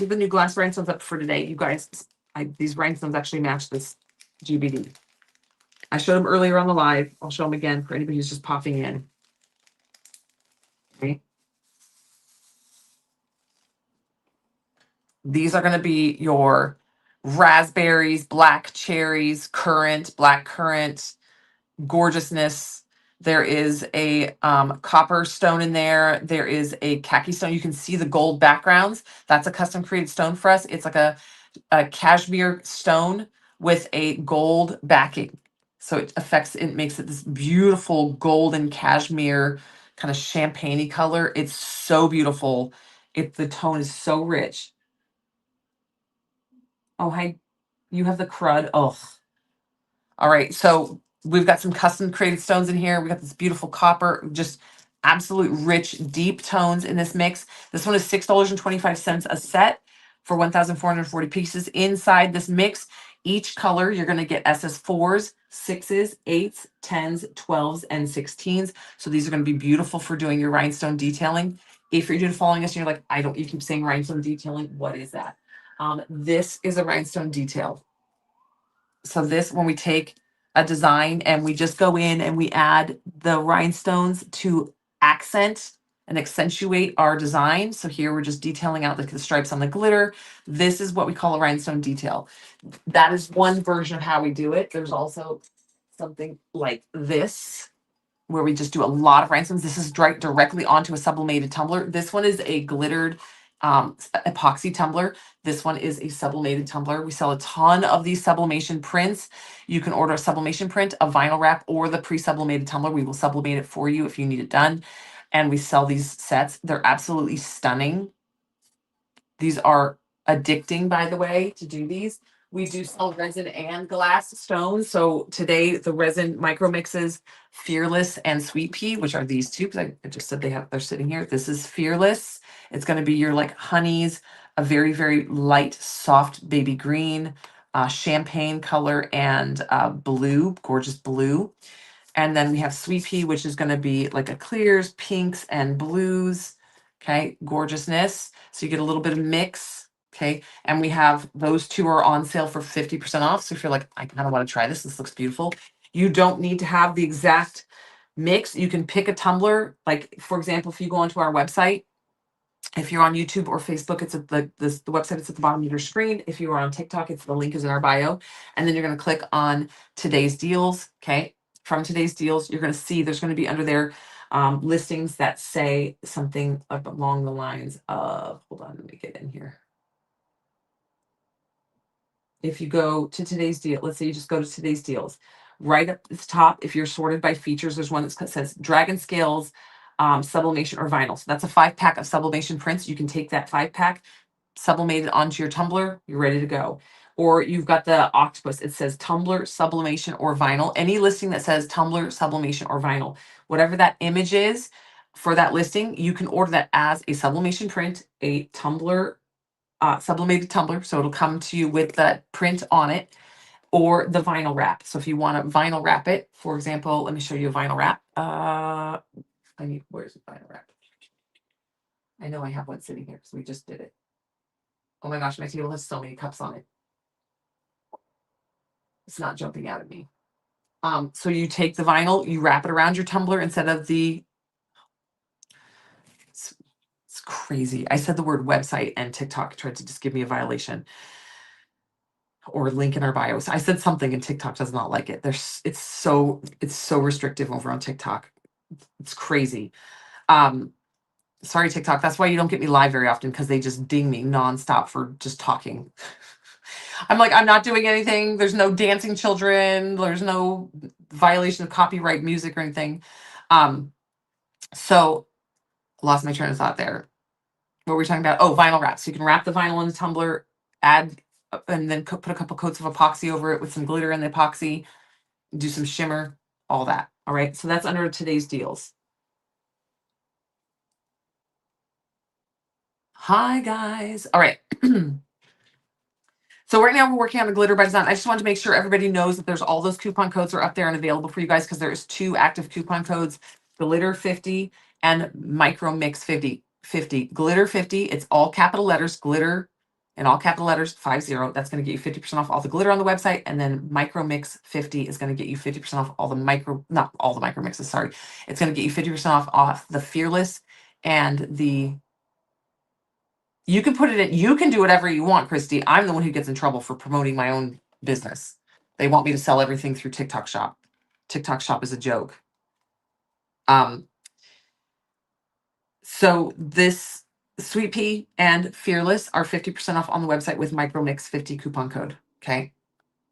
S1: are the new glass rhinestones up for today. You guys, these rhinestones actually match this GBD. I showed them earlier on the live. I'll show them again for anybody who's just popping in. Okay. These are going to be your raspberries, black cherries, black currant, gorgeousness. There is a copper stone in there. There is a khaki stone. You can see the gold backgrounds. That's a custom created stone for us. It's like a cashmere stone with a gold backing. So it makes it this beautiful golden cashmere kind of champagne color. It's so beautiful. The tone is so rich. Oh, hi. You have the crud. Oh, all right, so we've got some custom created stones in here. We got this beautiful copper, just absolute rich, deep tones in this mix. This one is $6.25 a set for 1,440 pieces. Inside this mix, each color you're going to get SS4s, 6s, 8s, 10s, 12s, and 16s. So these are going to be beautiful for doing your rhinestone detailing. If you're doing following us and you're like, you keep saying rhinestone detailing, what is that? This is a rhinestone detail. So this, when we take a design and we just go in and we add the rhinestones to accent and accentuate our design. So here we're just detailing out the stripes on the glitter. This is what we call a rhinestone detail. That is one version of how we do it. There's also something like this, where we just do a lot of rhinestones. This is directly onto a sublimated tumbler. This one is a glittered epoxy tumbler. This one is a sublimated tumbler. We sell a ton of these sublimation prints. You can order a sublimation print, a vinyl wrap, or the pre-sublimated tumbler. We will sublimate it for you if you need it done. And we sell these sets. They're absolutely stunning. These are addicting, by the way, to do these. We do sell resin and glass stones. So today the resin micro mixes Fearless and Sweet Pea, which are these two, because I just said they're sitting here. This is Fearless. It's going to be your like honeys, a very, very light, soft baby green, champagne color, and blue, gorgeous blue. And then we have Sweet Pea, which is going to be like a clears, pinks, and blues. Okay, gorgeousness. So you get a little bit of mix. Okay, and we have those two are on sale for 50% off. So if you're like, I kind of want to try this, this looks beautiful. You don't need to have the exact mix. You can pick a tumbler. Like, for example, if you go onto our website, if you're on YouTube or Facebook, it's at the website. It's at the bottom of your screen. If you are on TikTok, the link is in our bio, and then you're going to click on today's deals. Okay, from today's deals, you're going to see there's going to be under there listings that say something along the lines of. Hold on, let me get in here. If you go to today's deal, let's say you just go to today's deals, right up at the top, if you're sorted by features, there's one that says Dragon Scales, sublimation or vinyl. So that's a 5-pack of sublimation prints. You can take that 5-pack, sublimate it onto your tumbler, you're ready to go. Or you've got the octopus, it says tumbler, sublimation, or vinyl. Any listing that says tumbler, sublimation, or vinyl, whatever that image is for that listing, you can order that as a sublimation print, a tumbler, sublimated tumbler. So it'll come to you with that print on it, or the vinyl wrap. So if you want to vinyl wrap it, for example, let me show you a vinyl wrap. Where's the vinyl wrap? I know I have one sitting here because we just did it. Oh my gosh, my table has so many cups on it. It's not jumping out at me. So you take the vinyl, you wrap it around your tumbler instead of it's crazy. I said the word website and TikTok tried to just give me a violation or link in our bio. So I said something and TikTok does not like it. It's so restrictive over on TikTok. It's crazy. Sorry, TikTok. That's why you don't get me live very often, because they just ding me nonstop for just talking. I'm like, I'm not doing anything. There's no dancing children. There's no violation of copyright music or anything. So lost my train of thought there. What were we talking about? Oh, vinyl wrap. So you can wrap the vinyl in the tumbler, add, and then put a couple coats of epoxy over it with some glitter in the epoxy, do some shimmer, all that. All right. So that's under today's deals. Hi, guys. All right. So right now we're working on the glitter by design. I just wanted to make sure everybody knows that there's all those coupon codes are up there and available for you guys, because there's 2 active coupon codes, glitter 50 and micro mix 50. Glitter 50, it's all capital letters, glitter in all capital letters, 50. That's going to get you 50% off all the glitter on the website. And then micro mix 50 is going to get you 50% off all the not all the micro mixes, sorry. It's going to get you 50% off the Fearless and the. You can put it in, you can do whatever you want, Christy. I'm the one who gets in trouble for promoting my own business. They want me to sell everything through TikTok Shop. TikTok Shop is a joke. So this Sweet Pea and Fearless are 50% off on the website with Micromix 50 coupon code. Okay.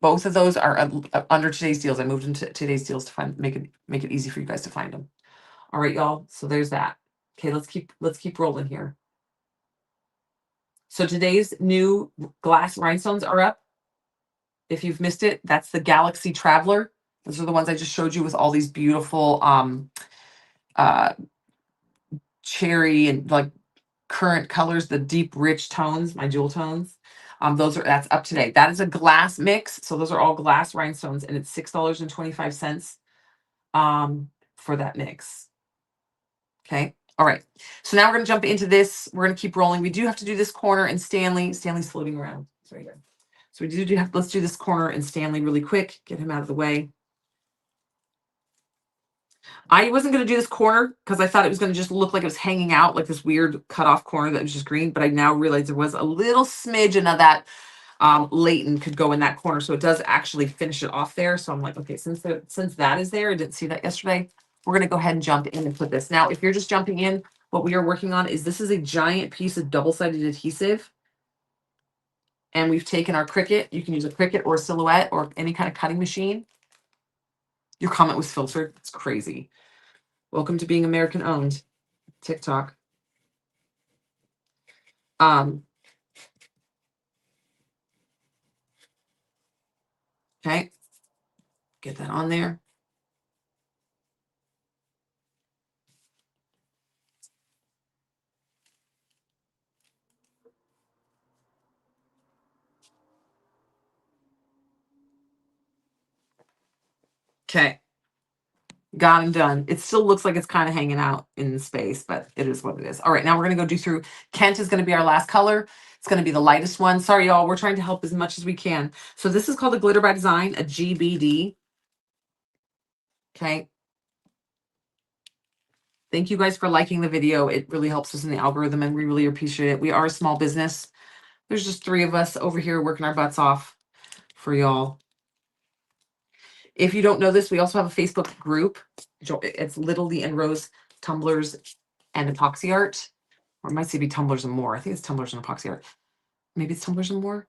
S1: Both of those are under today's deals. I moved into today's deals to make it easy for you guys to find them. All right, y'all. So there's that. Okay, let's keep rolling here. So today's new glass rhinestones are up. If you've missed it, that's the Galaxy Traveler. Those are the ones I just showed you with all these beautiful uh cherry and like current colors, the deep rich tones, my jewel tones. That's up today. That is a glass mix. So those are all glass rhinestones, and it's $6.25 for that mix. Okay. All right. So now we're going to jump into this. We're going to keep rolling. We do have to do this corner and Stanley. Stanley's floating around. It's right here. So we do have, let's do this corner and Stanley really quick. Get him out of the way. I wasn't going to do this corner because I thought it was going to just look like it was hanging out like this weird cut off corner that was just green. But I now realize there was a little smidgen of that Leighton could go in that corner. So it does actually finish it off there. So I'm like, okay, since that is there, I didn't see that yesterday. We're going to go ahead and jump in and put this. Now, if you're just jumping in, what we are working on is this is a giant piece of double-sided adhesive. And we've taken our Cricut. You can use a Cricut or a Silhouette or any kind of cutting machine. Your comment was filtered. It's crazy. Welcome to being American owned. TikTok. Okay. Get that on there. Okay. Got and done. It still looks like it's kind of hanging out in space, but it is what it is. All right, now we're going to go do through. Kent is going to be our last color. It's going to be the lightest one. Sorry, y'all. We're trying to help as much as we can. So this is called a Glitter by Design, a GBD. Okay. Thank you guys for liking the video. It really helps us in the algorithm, and we really appreciate it. We are a small business. There's just 3 of us over here working our butts off for y'all. If you don't know this, we also have a Facebook group. It's Little Lee and Rose Tumblers and Epoxy Art. Or it might say be Tumblers and More. I think it's Tumblers and Epoxy Art. Maybe it's Tumblers and More.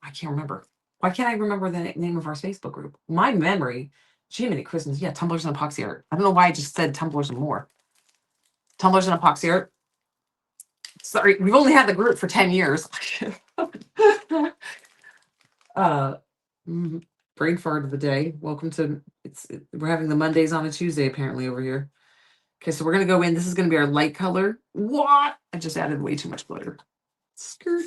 S1: I can't remember. Why can't I remember the name of our Facebook group? My memory. Jiminy Christmas. Yeah, Tumblers and Epoxy Art. I don't know why I just said Tumblers and More. Tumblers and Epoxy Art. Sorry, we've only had the group for 10 years. Brain fart of the day. Welcome to we're having the Mondays on a Tuesday apparently over here. Okay, so we're gonna go in. This is gonna be our light color. What? I just added way too much glitter. Skirt.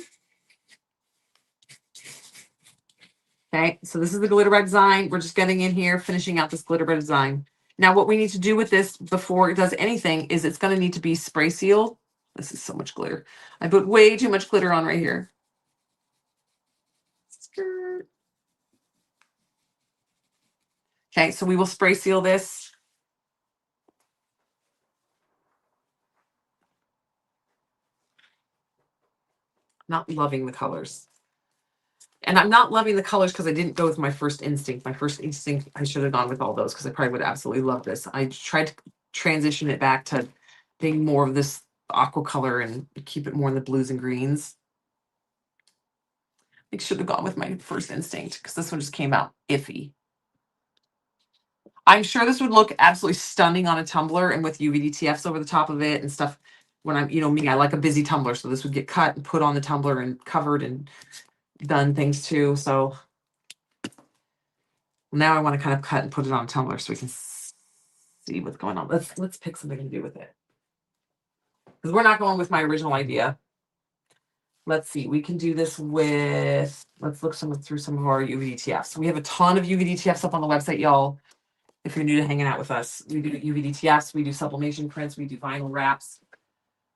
S1: Okay, so this is the Glitter by Design. We're just getting in here, finishing out this Glitter by Design. Now, what we need to do with this before it does anything is it's going to need to be spray sealed. This is so much glitter. I put way too much glitter on right here. Skirt. Okay, so we will spray seal this. Not loving the colors. And I'm not loving the colors because I didn't go with my first instinct. My first instinct, I should have gone with all those because I probably would absolutely love this. I tried to transition it back to being more of this aqua color and keep it more in the blues and greens. I should have gone with my first instinct because this one just came out iffy. I'm sure this would look absolutely stunning on a tumbler and with UVDTFs over the top of it and stuff. When I'm, me, I like a busy tumbler. So this would get cut and put on the tumbler and covered and done things too. So now I want to kind of cut and put it on a tumbler so we can see what's going on. Let's pick something to do with it. Because we're not going with my original idea. Let's see. We can do this with, let's look through some of our UVDTFs. We have a ton of UVDTFs up on the website, y'all. If you're new to hanging out with us, we do UVDTFs, we do sublimation prints, we do vinyl wraps,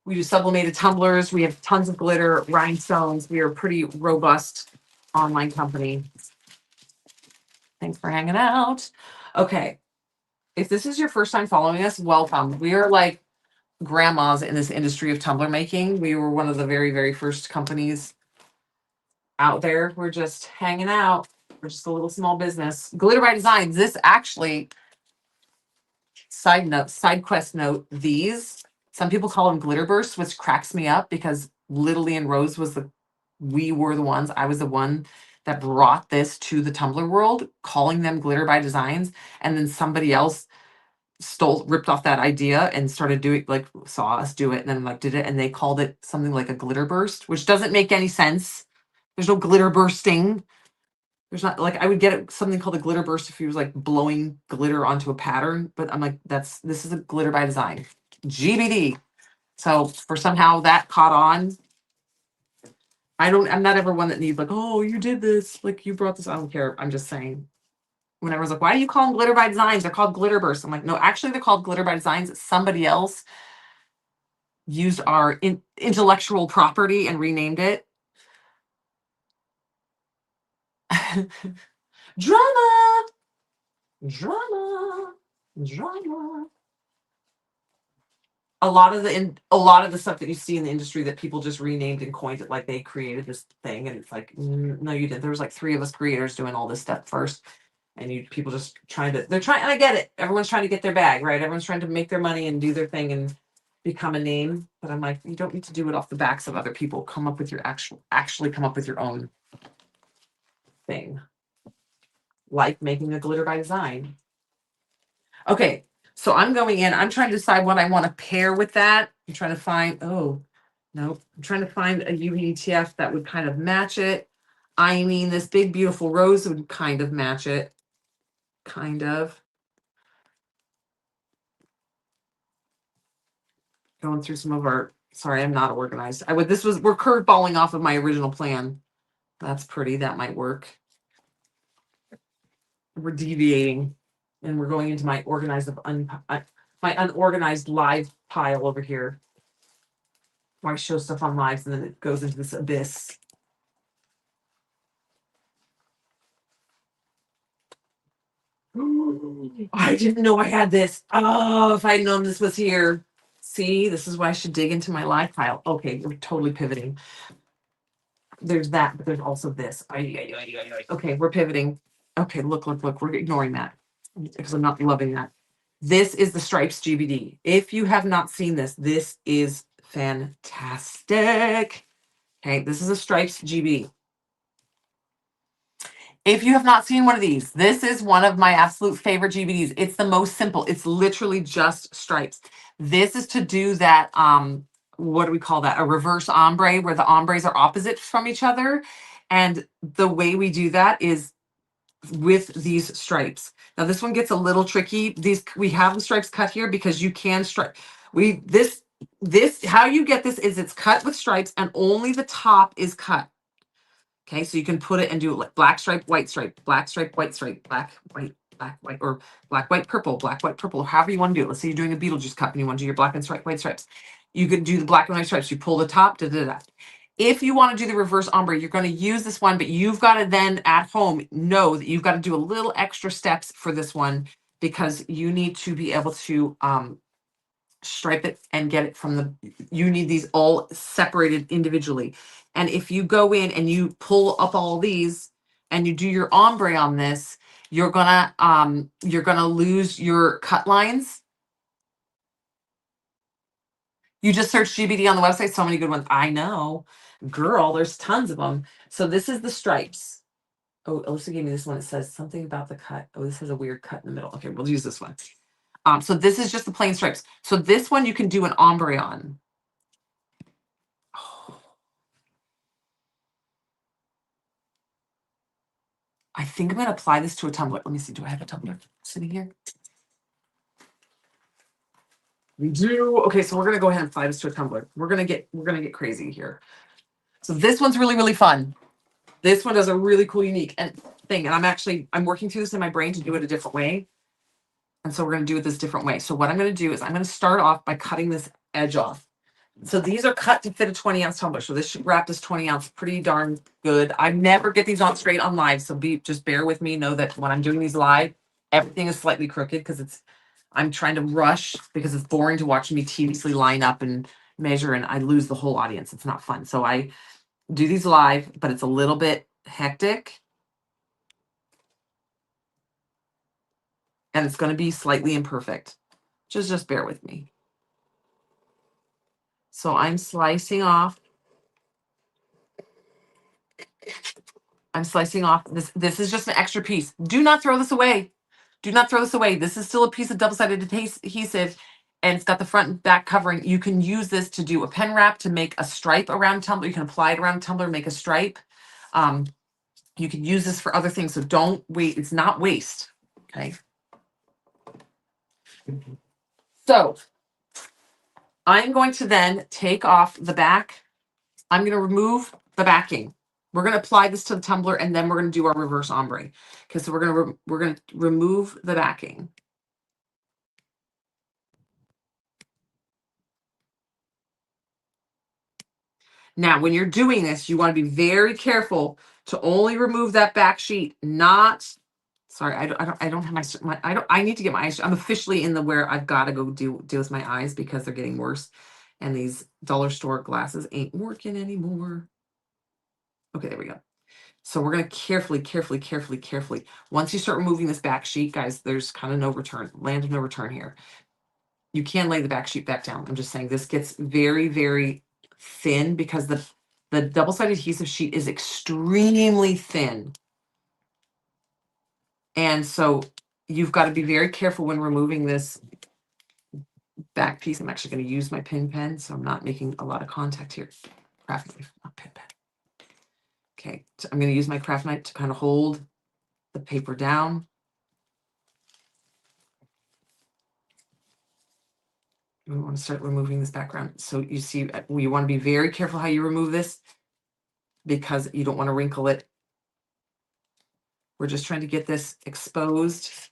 S1: we do sublimated tumblers, we have tons of glitter, rhinestones. We are a pretty robust online company. Thanks for hanging out. Okay. If this is your first time following us, welcome. We are like grandmas in this industry of tumbler making. We were one of the very, very first companies out there. We're just hanging out. We're just a little small business. Glitter by Design. This actually, side quest note, some people call them glitter bursts, which cracks me up because Little Lee and Rose we were the ones. I was the one that brought this to the Tumblr world, calling them Glitter by Designs, and then somebody else ripped off that idea and started doing, like, saw us do it and then like did it, and they called it something like a glitter burst, which doesn't make any sense. There's no glitter bursting. There's not, like, I would get it, something called a glitter burst if he was like blowing glitter onto a pattern, but I'm like, this is a Glitter by Design. GBD. So for somehow that caught on. I'm not ever one that needs like, oh, you did this, like you brought this. I don't care. I'm just saying. When everyone's like, why do you call them Glitter by Designs? They're called glitter bursts. I'm like, no, actually they're called Glitter by Designs. Somebody else used our intellectual property and renamed it. Drama, drama, drama. A lot of the stuff that you see in the industry that people just renamed and coined it like they created this thing, and it's like, no, you didn't. There was like 3 of us creators doing all this stuff first, and people just they're trying. And I get it. Everyone's trying to get their bag, right? Everyone's trying to make their money and do their thing and become a name. But I'm like, you don't need to do it off the backs of other people. Come up with your actually come up with your own thing, like making a Glitter by Design. Okay, so I'm going in. I'm trying to decide what I want to pair with that. I'm trying to find. Oh, no, I'm trying to find a UETF that would kind of match it. I mean, this big beautiful rose would kind of match it. Kind of. Going through some of our. Sorry, I'm not organized. We're curveballing off of my original plan. That's pretty. That might work. We're deviating, and we're going into my my unorganized live pile over here. Where I show stuff on lives and then it goes into this abyss. I didn't know I had this. Oh, if I'd known this was here. See, this is why I should dig into my live pile. Okay, we're totally pivoting. There's that, but there's also this. Okay, we're pivoting. Okay, look. We're ignoring that because I'm not loving that. This is the Stripes GBD. If you have not seen this, this is fantastic. Okay, this is a Stripes GBD. If you have not seen one of these, this is one of my absolute favorite GBDs. It's the most simple. It's literally just stripes. This is to do that, what do we call that? A reverse ombre, where the ombres are opposite from each other. And the way we do that is with these stripes. Now this one gets a little tricky. We have the stripes cut here because you can stripe. How you get this is it's cut with stripes and only the top is cut. Okay, so you can put it and do it like black stripe, white stripe, black stripe, white stripe, black, white, or black, white, purple, or however you want to do it. Let's say you're doing a Beetlejuice cup and you want to do your black and stripe, white stripes. You could do the black and white stripes. You pull the top, da da da. If you want to do the reverse ombre, you're going to use this one, but you've got to then at home know that you've got to do a little extra steps for this one because you need to be able to stripe it and get it from you need these all separated individually. And if you go in and you pull up all these and you do your ombre on this, you're gonna lose your cut lines. You just search GBD on the website, so many good ones. I know, girl, there's tons of them. So this is the stripes. Oh, Alyssa gave me this one. It says something about the cut. Oh, this has a weird cut in the middle. Okay, we'll use this one. So this is just the plain stripes. So this one you can do an ombre on. Oh. I think I'm going to apply this to a tumbler. Let me see. Do I have a tumbler sitting here? We do. Okay, so we're going to go ahead and apply this to a tumbler. We're going to get crazy here. So this one's really, really fun. This one does a really cool, unique thing. And I'm working through this in my brain to do it a different way. And so we're going to do it this different way. So what I'm going to do is I'm going to start off by cutting this edge off. So these are cut to fit a 20-ounce tumbler. So this should wrap this 20-ounce pretty darn good. I never get these on straight on live. So just bear with me. Know that when I'm doing these live, everything is slightly crooked because I'm trying to rush because it's boring to watch me tediously line up and measure and I lose the whole audience. It's not fun. So I do these live, but it's a little bit hectic. And it's going to be slightly imperfect. Just bear with me. So I'm slicing off I'm slicing off this. This is just an extra piece. Do not throw this away. Do not throw this away. This is still a piece of double-sided adhesive, and it's got the front and back covering. You can use this to do a pen wrap, to make a stripe around tumbler. You can apply it around tumbler, make a stripe. You can use this for other things. So don't wait. It's not waste. Okay. So I'm going to then take off the back. I'm going to remove the backing. We're going to apply this to the tumbler, and then we're going to do our reverse ombre. Okay, so we're going to remove the backing. Now, when you're doing this, you want to be very careful to only remove that back sheet, not. Sorry, I don't have my I need to get my eyes. I'm officially in the where I've got to go deal with my eyes because they're getting worse, and these dollar store glasses ain't working anymore. Okay, there we go. So we're going to carefully. Once you start removing this back sheet, guys, there's kind of no return, land of no return here. You can lay the back sheet back down. I'm just saying this gets very, very thin because the double-sided adhesive sheet is extremely thin. And so you've got to be very careful when removing this back piece. I'm actually going to use my pin pen, so I'm not making a lot of contact here. Craft knife, not pin pen. Okay, so I'm going to use my craft knife to kind of hold the paper down. We want to start removing this background. So you see, you want to be very careful how you remove this because you don't want to wrinkle it. We're just trying to get this exposed.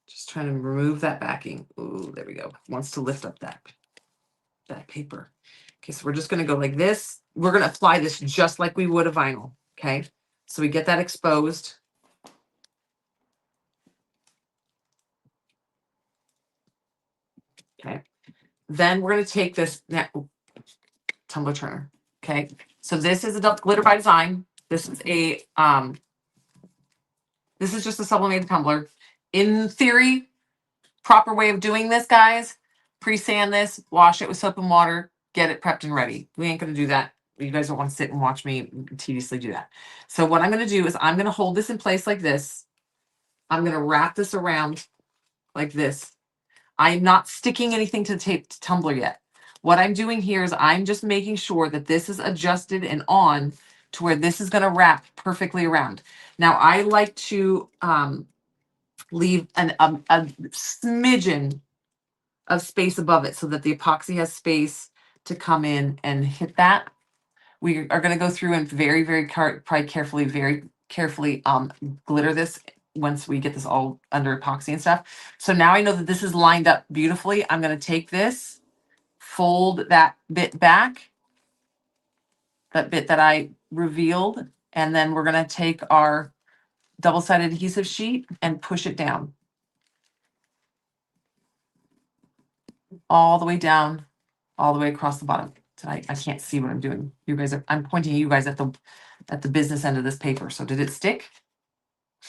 S1: Just trying to remove that backing. Ooh, there we go. Wants to lift up that paper. Okay, so we're just going to go like this. We're going to apply this just like we would a vinyl. Okay, so we get that exposed. Okay, then we're going to take this tumbler turner. Okay, so this is a glitter by design. This is a this is just a sublimated tumbler. In theory, proper way of doing this, guys, pre-sand this, wash it with soap and water, get it prepped and ready. We ain't going to do that. You guys don't want to sit and watch me tediously do that. So what I'm going to do is I'm going to hold this in place like this. I'm going to wrap this around like this. I'm not sticking anything to the taped tumbler yet. What I'm doing here is I'm just making sure that this is adjusted and on to where this is going to wrap perfectly around. Now I like to leave a smidgen of space above it so that the epoxy has space to come in and hit that. We are going to go through and very carefully glitter this once we get this all under epoxy and stuff. So now I know that this is lined up beautifully. I'm going to take this, fold that bit back, that bit that I revealed, and then we're going to take our double-sided adhesive sheet and push it down all the way down, all the way across the bottom. I can't see what I'm doing. You guys are, I'm pointing you guys at the business end of this paper. So did it stick?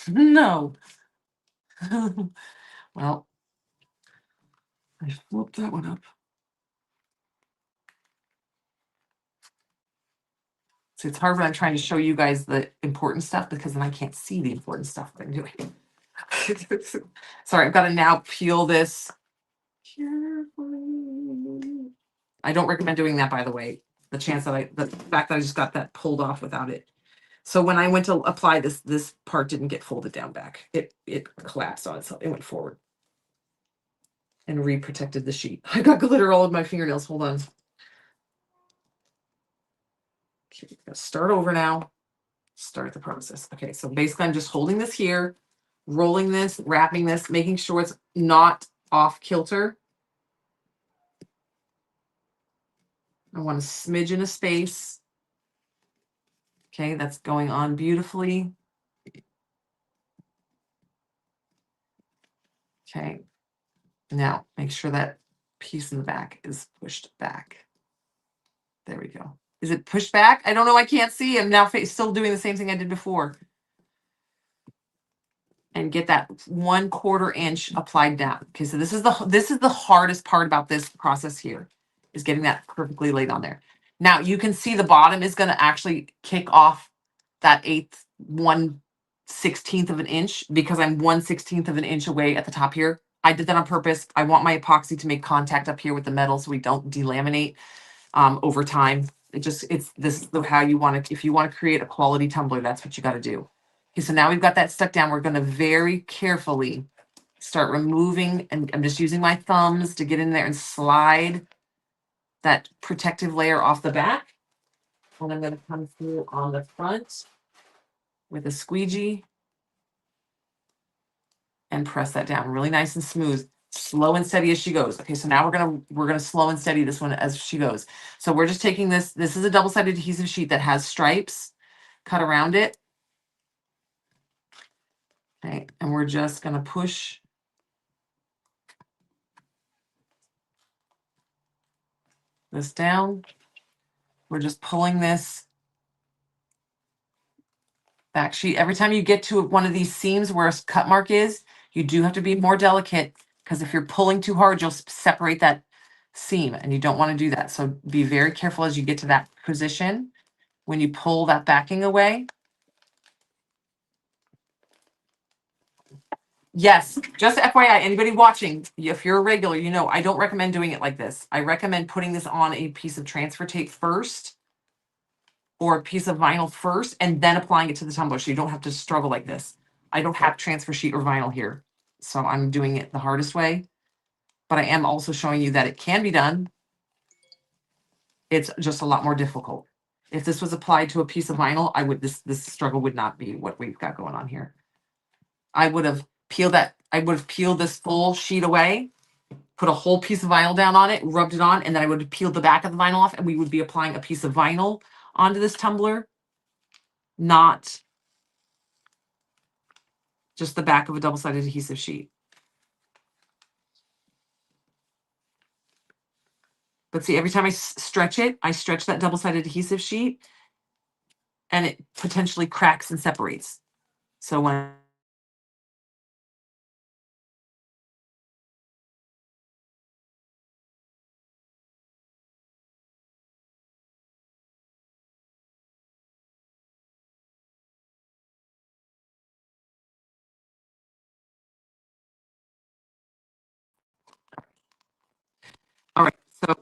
S1: No. Well, I flipped that one up. So it's hard when I'm trying to show you guys the important stuff because then I can't see the important stuff that I'm doing. Sorry, I've got to now peel this carefully. I don't recommend doing that, by the way. The fact that I just got that pulled off without it. So when I went to apply this part didn't get folded down back. It collapsed on itself. It went forward and re-protected the sheet. I got glitter all over my fingernails. Hold on. Okay, gotta start over now. Start the process. Okay, so basically I'm just holding this here, rolling this, wrapping this, making sure it's not off kilter. I want a smidgen of space. Okay, that's going on beautifully. Okay. Now make sure that piece in the back is pushed back. There we go. Is it pushed back? I don't know. I can't see. I'm now still doing the same thing I did before. And get that 1/4 inch applied down. Okay, so this is the hardest part about this process here, is getting that perfectly laid on there. Now you can see the bottom is going to actually kick off that 1/16 of an inch, because I'm 1/16 of an inch away at the top here. I did that on purpose. I want my epoxy to make contact up here with the metal so we don't delaminate over time. This is how you want to, if you want to create a quality tumbler, that's what you got to do. Okay, so now we've got that stuck down. We're going to very carefully start removing, and I'm just using my thumbs to get in there and slide that protective layer off the back. And I'm going to come through on the front with a squeegee and press that down really nice and smooth, slow and steady as she goes. Okay, so now we're gonna slow and steady this one as she goes. So we're just taking this is a double-sided adhesive sheet that has stripes cut around it. Okay, and we're just gonna push this down. We're just pulling this back sheet. Every time you get to one of these seams where a cut mark is, you do have to be more delicate, because if you're pulling too hard, you'll separate that seam, and you don't want to do that. So be very careful as you get to that position when you pull that backing away. Yes, just FYI, anybody watching, if you're a regular, you know, I don't recommend doing it like this. I recommend putting this on a piece of transfer tape first, or a piece of vinyl first, and then applying it to the tumbler, so you don't have to struggle like this. I don't have transfer sheet or vinyl here, so I'm doing it the hardest way, but I am also showing you that it can be done. It's just a lot more difficult. If this was applied to a piece of vinyl, this struggle would not be what we've got going on here. I would have peeled this full sheet away, put a whole piece of vinyl down on it, rubbed it on, and then I would have peeled the back of the vinyl off, and we would be applying a piece of vinyl onto this tumbler, not just the back of a double-sided adhesive sheet. But see, every time I stretch it, I stretch that double-sided adhesive sheet, and it potentially cracks and separates. So when all right, so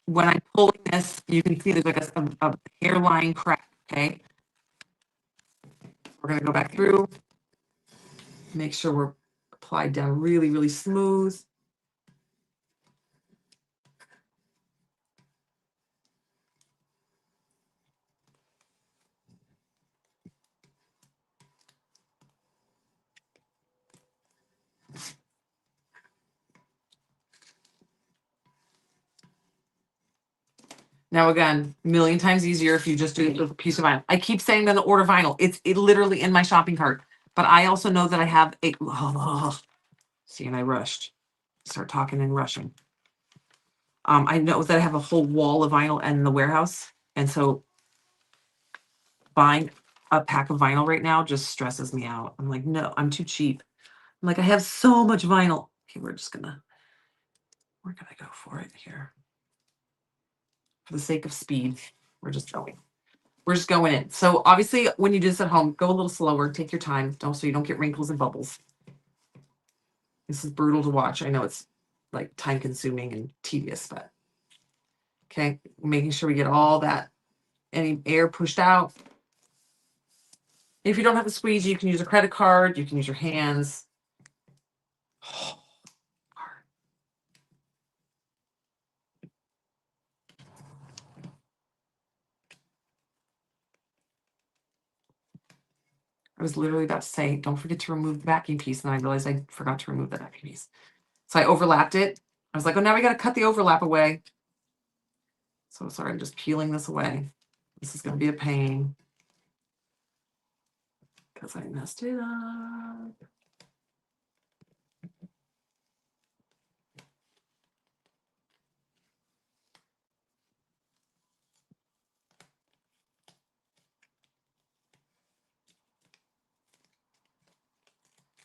S1: when I'm pulling this, you can see there's like a hairline crack, okay? We're gonna go back through, make sure we're applied down really, really smooth. Now again, a million times easier if you just do a piece of vinyl. I keep saying that to order vinyl. It's literally in my shopping cart. But I also know that I have see, and I rushed. Start talking and rushing. I know that I have a whole wall of vinyl in the warehouse. And so buying a pack of vinyl right now just stresses me out. I'm like, no, I'm too cheap. I'm like, I have so much vinyl. Okay, we're gonna go for it here. For the sake of speed, we're just going. We're just going in. So obviously when you do this at home, go a little slower, take your time, so you don't get wrinkles and bubbles. This is brutal to watch. I know it's like time consuming and tedious, but okay, making sure we get all that, any air pushed out. If you don't have a squeegee, you can use a credit card, you can use your hands. I was literally about to say, don't forget to remove the backing piece. And I realized I forgot to remove the backing piece. So I overlapped it. I was like, oh, now we got to cut the overlap away. So sorry, I'm just peeling this away. This is going to be a pain because I messed it up.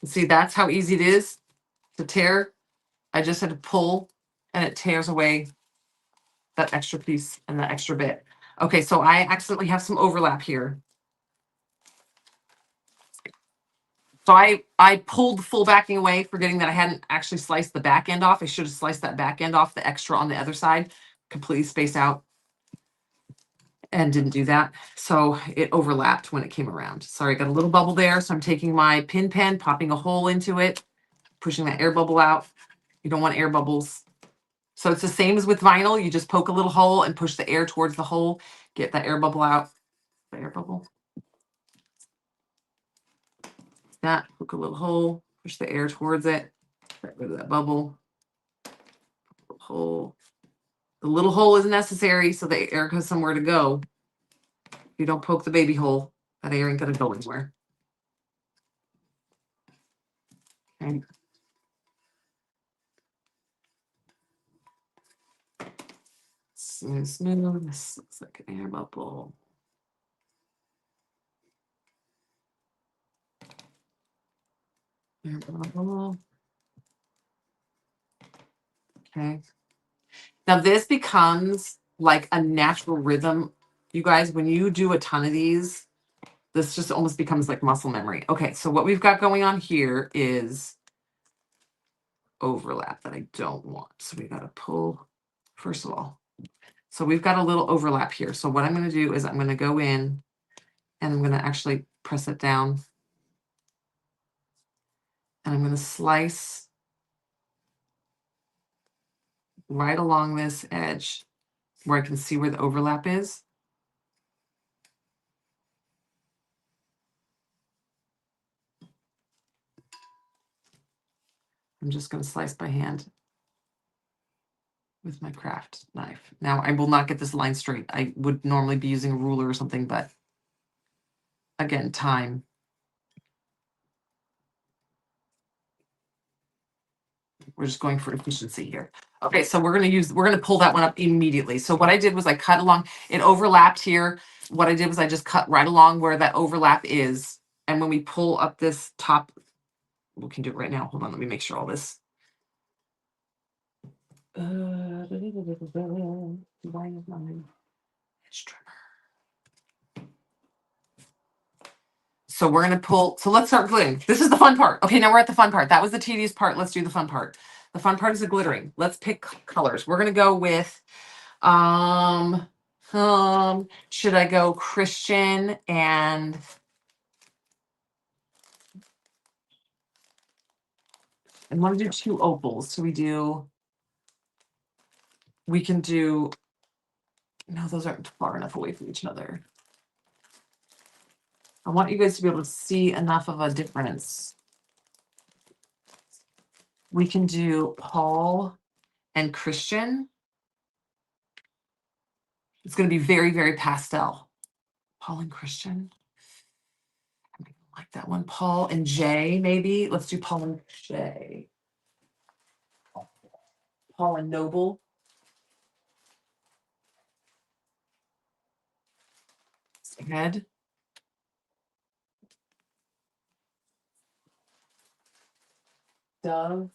S1: See, that's how easy it is to tear. I just had to pull and it tears away that extra piece and that extra bit. Okay, so I accidentally have some overlap here. So I pulled the full backing away, forgetting that I hadn't actually sliced the back end off. I should have sliced that back end off, the extra on the other side, completely spaced out, and didn't do that. So it overlapped when it came around. Sorry, got a little bubble there. So I'm taking my pin pen, popping a hole into it, pushing that air bubble out. You don't want air bubbles. So it's the same as with vinyl. You just poke a little hole and push the air towards the hole, get that air bubble out. The air bubble. That, poke a little hole, push the air towards it, get rid of that bubble. Hole. The little hole is necessary so the air has somewhere to go. If you don't poke the baby hole, that air ain't gonna go anywhere. Okay. Smooth, smooth. This looks like an air bubble. Air bubble. Okay. Now this becomes like a natural rhythm. You guys, when you do a ton of these, this just almost becomes like muscle memory. Okay, so what we've got going on here is overlap that I don't want. So we got to pull, first of all. So we've got a little overlap here. So what I'm going to do is I'm going to go in and I'm going to actually press it down. And I'm going to slice right along this edge where I can see where the overlap is. I'm just going to slice by hand with my craft knife. Now, I will not get this line straight. I would normally be using a ruler or something, but again, time. We're just going for efficiency here. Okay, so we're going to pull that one up immediately. So what I did was I cut along, it overlapped here. What I did was I just cut right along where that overlap is. And when we pull up this top, we can do it right now. Hold on, let me make sure all this. Why is my edge trimmer? So we're going to pull. So let's start gluing. This is the fun part. Okay, now we're at the fun part. That was the tedious part. Let's do the fun part. The fun part is the glittering. Let's pick colors. We're going to go with, should I go Christian and want to do 2 opals. So we can do, no, those aren't far enough away from each other. I want you guys to be able to see enough of a difference. We can do Paul and Christian. It's going to be very, very pastel. Paul and Christian. I like that one. Paul and Jay, maybe. Let's do Paul and Jay. Paul and Noble. Head. Dove.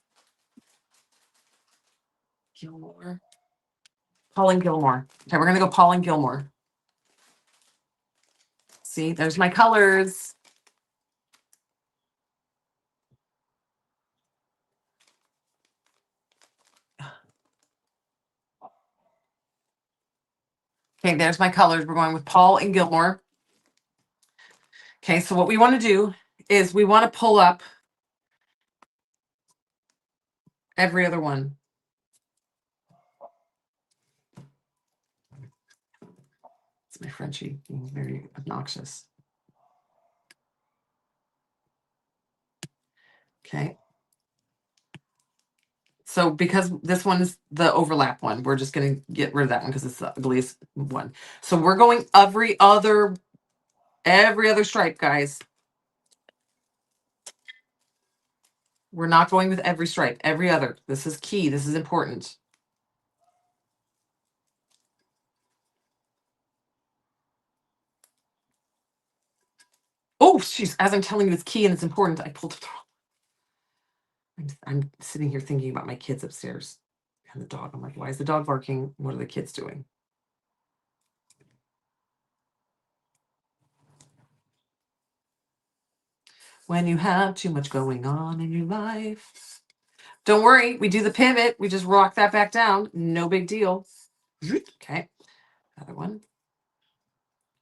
S1: Gilmore. Paul and Gilmore. Okay, we're going to go Paul and Gilmore. See, there's my colors. Okay, there's my colors. We're going with Paul and Gilmore. Okay, so what we want to do is we want to pull up every other one. It's my Frenchie being very obnoxious. Okay. So because this one is the overlap one, we're just going to get rid of that one because it's the ugliest one. So we're going every other stripe, guys. We're not going with every stripe, every other. This is key. This is important. Oh, she's, as I'm telling you, it's key and it's important. I pulled it wrong. I'm sitting here thinking about my kids upstairs and the dog. I'm like, why is the dog barking? What are the kids doing? When you have too much going on in your life. Don't worry, we do the pivot. We just rock that back down. No big deal. Okay. Other one.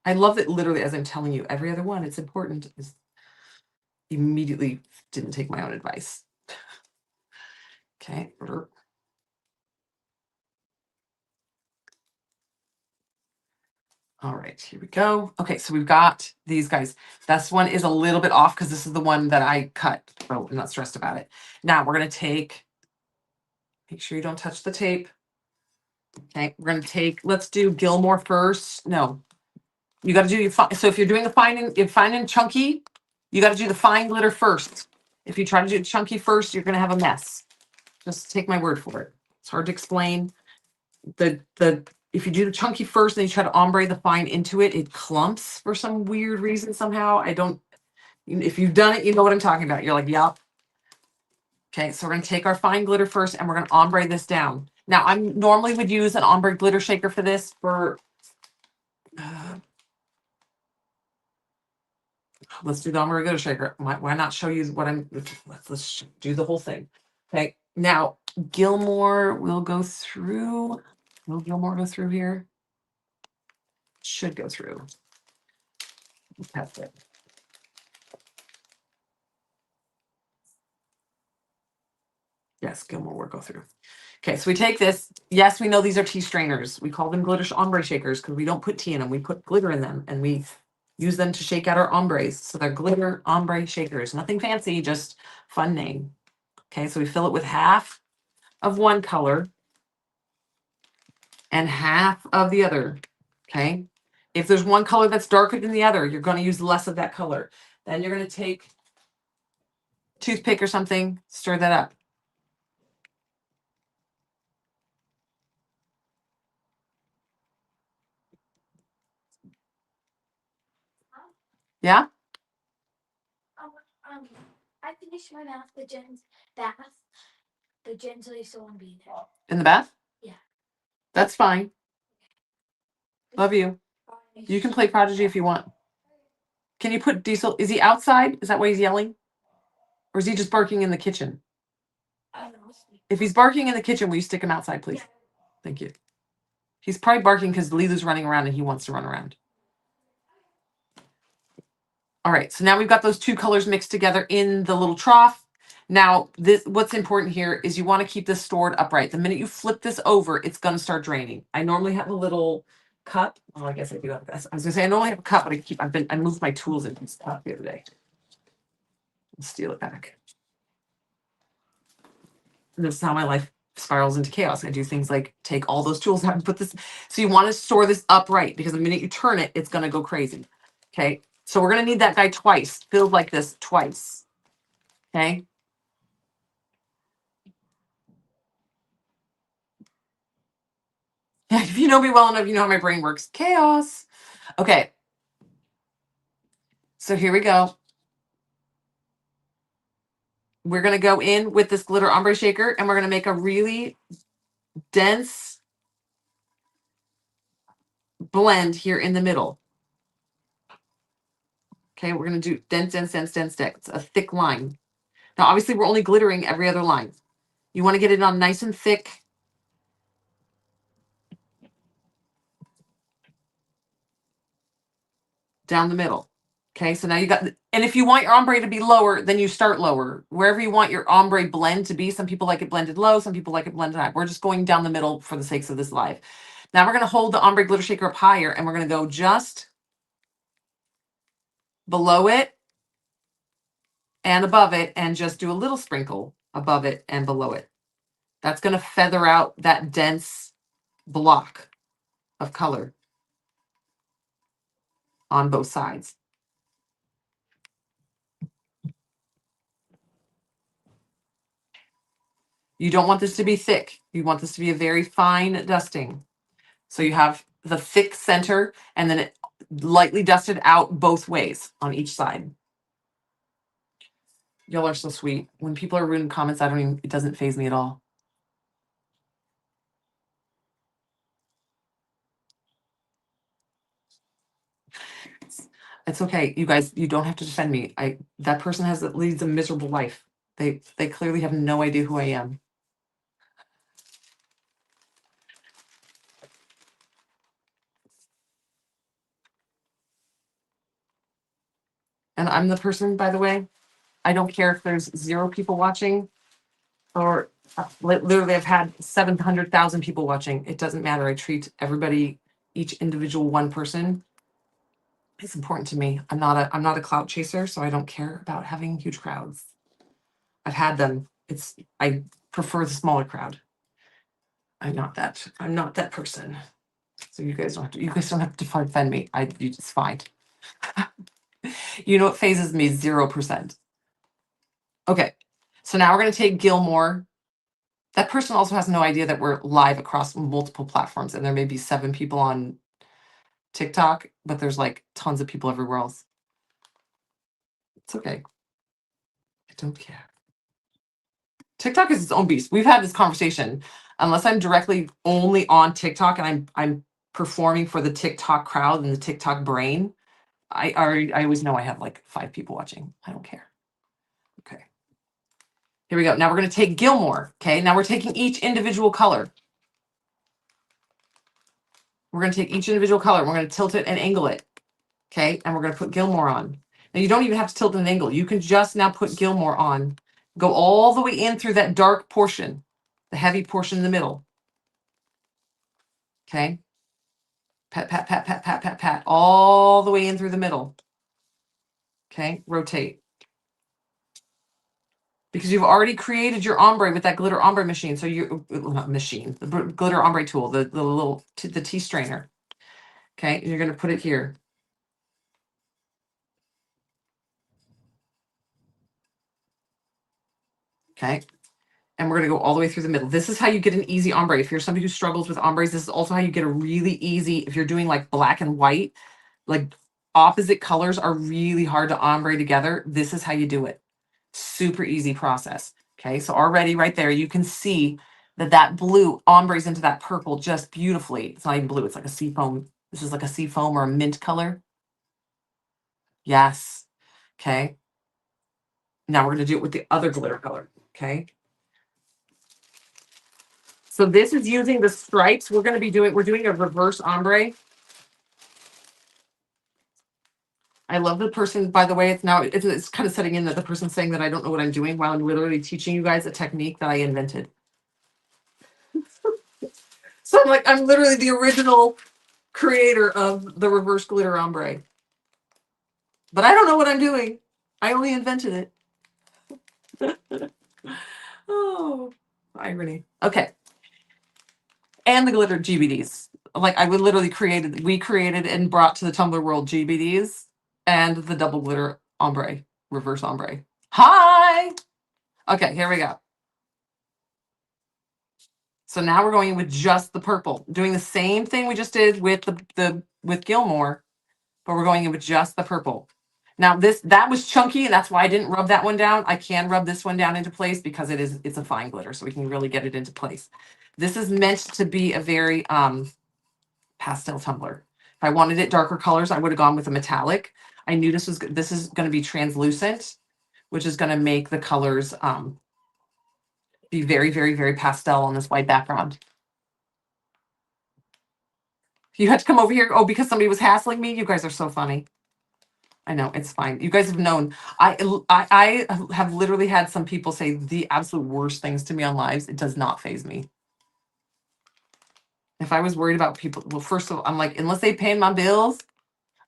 S1: I love that literally as I'm telling you, every other one, it's important. Is immediately didn't take my own advice. Okay. All right, here we go. Okay, so we've got these guys. This one is a little bit off because this is the one that I cut. So I'm not stressed about it. Now we're going to take, make sure you don't touch the tape. Okay, we're going to take, let's do Gilmore first. No, you got to do your fine. So if you're doing if fine and chunky, you got to do the fine glitter first. If you try to do chunky first, you're going to have a mess. Just take my word for it. It's hard to explain. If you do the chunky first and you try to ombre the fine into it, it clumps for some weird reason somehow. I don't, if you've done it, you know what I'm talking about. You're like, yup. Okay, so we're gonna take our fine glitter first and we're gonna ombre this down. Now, I normally would use an ombre glitter shaker for this let's do the ombre glitter shaker. Why not show you what let's do the whole thing. Okay, now Gilmore will go through. Will Gilmore go through here? Should go through. That's it. Yes, Gilmore will go through. Okay, so we take this. Yes, we know these are tea strainers. We call them glitter ombre shakers because we don't put tea in them. We put glitter in them and we use them to shake out our ombres. So they're glitter ombre shakers. Nothing fancy, just fun name. Okay, so we fill it with half of one color and half of the other. Okay, if there's one color that's darker than the other, you're going to use less of that color. Then you're going to take a toothpick or something, stir that up. Yeah?
S2: I finished my math, the Jen's bath. The Jen's really still want to be there.
S1: In the bath?
S2: Yeah.
S1: That's fine. Love you. You can play Prodigy if you want. Can you put Diesel? Is he outside? Is that why he's yelling? Or is he just barking in the kitchen?
S2: I don't know.
S1: If he's barking in the kitchen, will you stick him outside, please?
S2: Yeah.
S1: Thank you. He's probably barking because Lilu's running around and he wants to run around. All right, so now we've got those two colors mixed together in the little trough. Now, what's important here is you want to keep this stored upright. The minute you flip this over, it's going to start draining. I normally have a little cup. Oh, I guess I do have this. I was going to say I normally have a cup, but I moved my tools into this cup the other day. Let's steal it back. And this is how my life spirals into chaos. I do things like take all those tools out and put this. So you want to store this upright because the minute you turn it, it's going to go crazy. Okay. So we're going to need that guy twice, filled like this twice. Okay. If you know me well enough, you know how my brain works. Chaos. Okay. So here we go. We're going to go in with this glitter ombre shaker and we're going to make a really dense blend here in the middle. Okay. We're going to do dense. It's a thick line. Now, obviously, we're only glittering every other line. You want to get it on nice and thick. Down the middle. Okay, so now you got, and if you want your ombre to be lower, then you start lower. Wherever you want your ombre blend to be, some people like it blended low, some people like it blended high. We're just going down the middle for the sakes of this live. Now we're going to hold the ombre glitter shaker up higher and we're going to go just below it and above it and just do a little sprinkle above it and below it. That's going to feather out that dense block of color on both sides. You don't want this to be thick. You want this to be a very fine dusting. So you have the thick center and then it lightly dusted out both ways on each side. Y'all are so sweet. When people are rude in comments, it doesn't faze me at all. It's okay. You guys, you don't have to defend me. That person leads a miserable life. They clearly have no idea who I am. And I'm the person, by the way, I don't care if there's 0 people watching or literally I've had 700,000 people watching. It doesn't matter. I treat everybody, each individual one person. It's important to me. I'm not a clout chaser, so I don't care about having huge crowds. I've had them. I prefer the smaller crowd. I'm not that person. So you guys don't have to defend me. It's fine. You know what phases me? 0%. Okay. So now we're gonna take Gilmore. That person also has no idea that we're live across multiple platforms, and there may be 7 people on TikTok, but there's like tons of people everywhere else. It's okay. I don't care. TikTok is its own beast. We've had this conversation. Unless I'm directly only on TikTok and I'm performing for the TikTok crowd and the TikTok brain, I always know I have like 5 people watching. I don't care. Okay. Here we go. Now we're going to take Gilmore. Okay. Now we're taking each individual color. We're going to take each individual color. We're going to tilt it and angle it. Okay. And we're going to put Gilmore on. Now you don't even have to tilt and angle. You can just now put Gilmore on. Go all the way in through that dark portion, the heavy portion in the middle. Okay. Pat, pat, pat, pat, pat, pat, pat, all the way in through the middle. Okay. Rotate. Because you've already created your ombre with that glitter ombre machine. So the glitter ombre tool, the little the tea strainer. Okay, and you're going to put it here. Okay, and we're going to go all the way through the middle. This is how you get an easy ombre. If you're somebody who struggles with ombres, this is also how you get a really easy, if you're doing like black and white, like opposite colors are really hard to ombre together. This is how you do it. Super easy process. Okay, so already right there, you can see that blue ombres into that purple just beautifully. It's not even blue, it's like a sea foam. This is like a sea foam or a mint color. Yes. Okay. Now we're going to do it with the other glitter color. Okay. So this is using the stripes. We're doing a reverse ombre. I love the person, by the way, it's kind of setting in that the person's saying that I don't know what I'm doing while I'm literally teaching you guys a technique that I invented. So I'm literally the original creator of the reverse glitter ombre. But I don't know what I'm doing. I only invented it. Oh, irony. Okay. And the glitter GBDs. We created and brought to the Tumblr world GBDs and the double glitter ombre, reverse ombre. Hi. Okay, here we go. So now we're going in with just the purple, doing the same thing we just did with with Gilmore, but we're going in with just the purple. Now that was chunky, and that's why I didn't rub that one down. I can rub this one down into place because it's a fine glitter, so we can really get it into place. This is meant to be a very pastel tumbler. If I wanted it darker colors, I would have gone with a metallic. I knew this is going to be translucent, which is going to make the colors be very, very, very pastel on this white background. You had to come over here. Oh, because somebody was hassling me. You guys are so funny. I know, it's fine. You guys have known. I have literally had some people say the absolute worst things to me on lives. It does not faze me. If I was worried about people, well, first of all, I'm like, unless they pay my bills,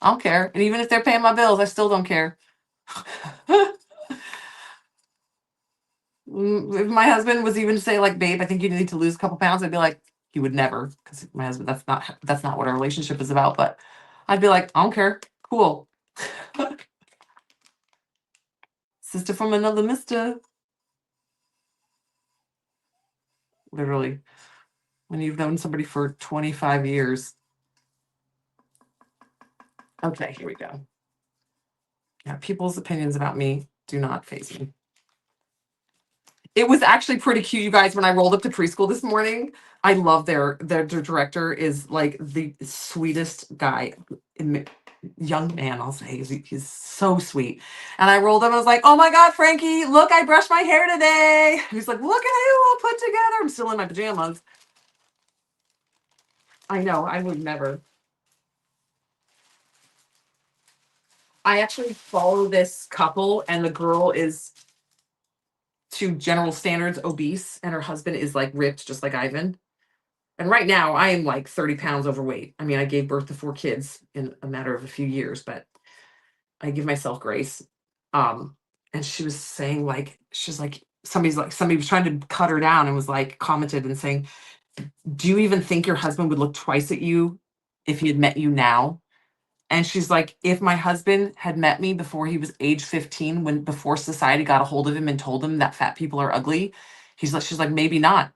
S1: I don't care. And even if they're paying my bills, I still don't care. If my husband was even to say like, babe, I think you need to lose a couple pounds, I'd be like, he would never, because my husband, that's not what our relationship is about. But I'd be like, I don't care. Cool. Sister from another mister. Literally. When you've known somebody for 25 years. Okay, here we go. Yeah, people's opinions about me do not faze me. It was actually pretty cute, you guys, when I rolled up to preschool this morning. I love their director is like the sweetest guy, young man, I'll say. He's so sweet. And I rolled up and I was like, oh my God, Frankie, look, I brushed my hair today. He's like, look at you all put together. I'm still in my pajamas. I know, I would never. I actually follow this couple, and the girl is, to general standards, obese, and her husband is like ripped, just like Ivan. And right now, I am like 30 pounds overweight. I mean, I gave birth to 4 kids in a matter of a few years, but I give myself grace. Um, and she was saying, like, she's like, somebody was trying to cut her down and was like, commented and saying, do you even think your husband would look twice at you if he had met you now? And she's like, if my husband had met me before he was age 15, when before society got a hold of him and told him that fat people are ugly, she's like, maybe not.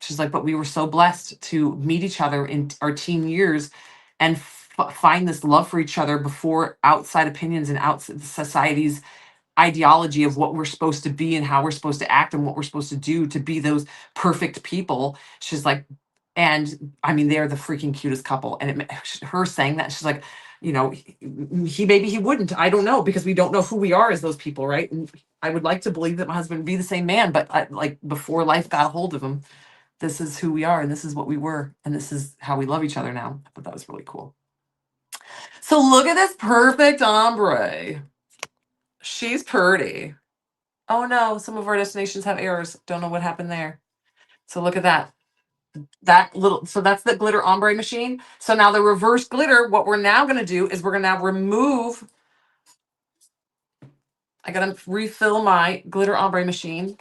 S1: She's like, but we were so blessed to meet each other in our teen years and find this love for each other before outside opinions and outside society's ideology of what we're supposed to be and how we're supposed to act and what we're supposed to do to be those perfect people. She's like, and I mean, they're the freaking cutest couple. And her saying that, she's like, you know, he maybe he wouldn't. I don't know, because we don't know who we are as those people, right? And I would like to believe that my husband would be the same man, but like before life got a hold of him, this is who we are and this is what we were and this is how we love each other now. I thought that was really cool. So look at this perfect ombre. She's pretty. Oh no, some of our destinations have errors. Don't know what happened there. So look at that. So that's the glitter ombre machine. So now the reverse glitter, what we're now going to do is we're going to now remove. I got to refill my glitter ombre machine.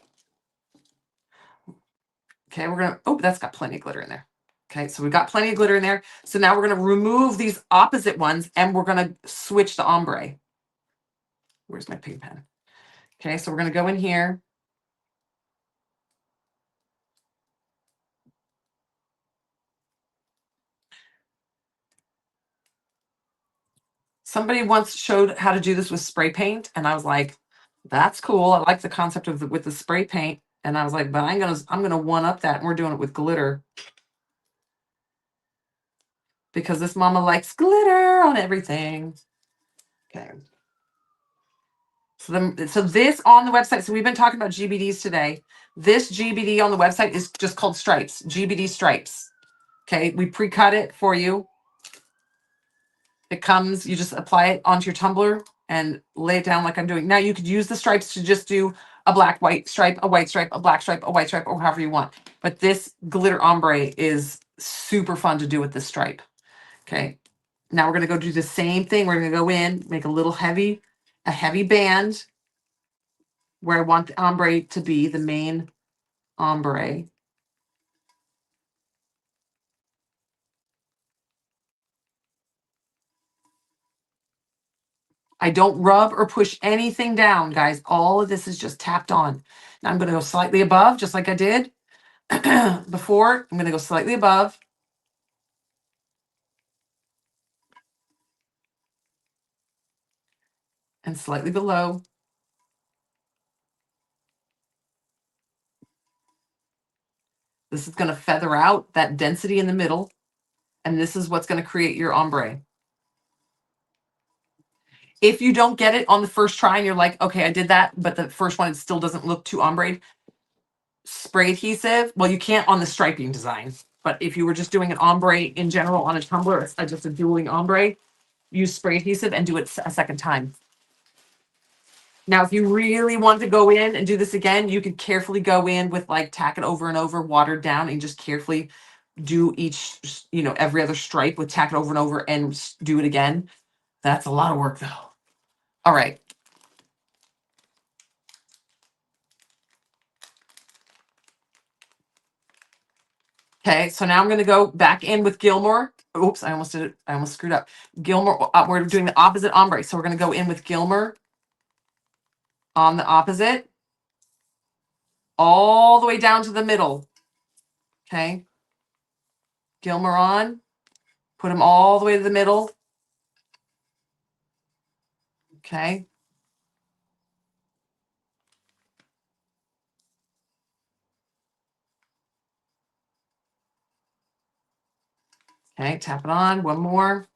S1: Okay, we're going to, oh, that's got plenty of glitter in there. Okay, so we've got plenty of glitter in there. So now we're going to remove these opposite ones and we're going to switch the ombre. Where's my pink pen? Okay, so we're going to go in here. Somebody once showed how to do this with spray paint, and I was like, that's cool. I like the concept of with the spray paint. And I was like, but I'm gonna one up that, and we're doing it with glitter. Because this mama likes glitter on everything. Okay. So this on the website, so we've been talking about GBDs today. This GBD on the website is just called Stripes, GBD Stripes. Okay, we pre-cut it for you. It comes, you just apply it onto your tumbler and lay it down like I'm doing. Now you could use the stripes to just do a black, white stripe, a white stripe, a black stripe, a white stripe, or however you want. But this glitter ombre is super fun to do with this stripe. Okay. Now we're going to go do the same thing. We're going to go in, make a heavy band where I want the ombre to be, the main ombre. I don't rub or push anything down, guys. All of this is just tapped on. Now I'm going to go slightly above, just like I did before. I'm going to go slightly above. And slightly below. This is going to feather out that density in the middle. And this is what's going to create your ombre. If you don't get it on the first try and you're like, okay, I did that, but the first one, it still doesn't look too ombre, spray adhesive. Well, you can't on the striping design, but if you were just doing an ombre in general on a tumbler, it's just a dueling ombre, use spray adhesive and do it a second time. Now, if you really want to go in and do this again, you could carefully go in with like tack it over and over, watered down, and just carefully do each, every other stripe with tack it over and over and do it again. That's a lot of work though. All right. Okay, so now I'm going to go back in with Gilmore. Oops, I almost did it. I almost screwed up. Gilmore, we're doing the opposite ombre. So we're going to go in with Gilmore on the opposite, all the way down to the middle. Okay. Gilmore on, put them all the way to the middle. Okay. Okay, tap it on. One more.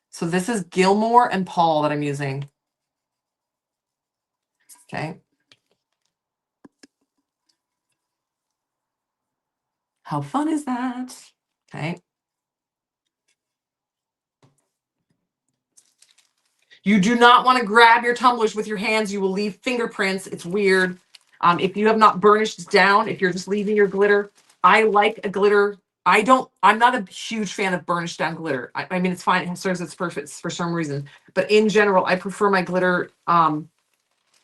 S1: So this is Gilmore and Paul that I'm using. Okay. How fun is that? Okay. You do not want to grab your tumblers with your hands. You will leave fingerprints. It's weird. If you have not burnished down, if you're just leaving your glitter, I like a glitter. I'm not a huge fan of burnished down glitter. I mean, it's fine. It serves its purpose for some reason. But in general, I prefer my glitter.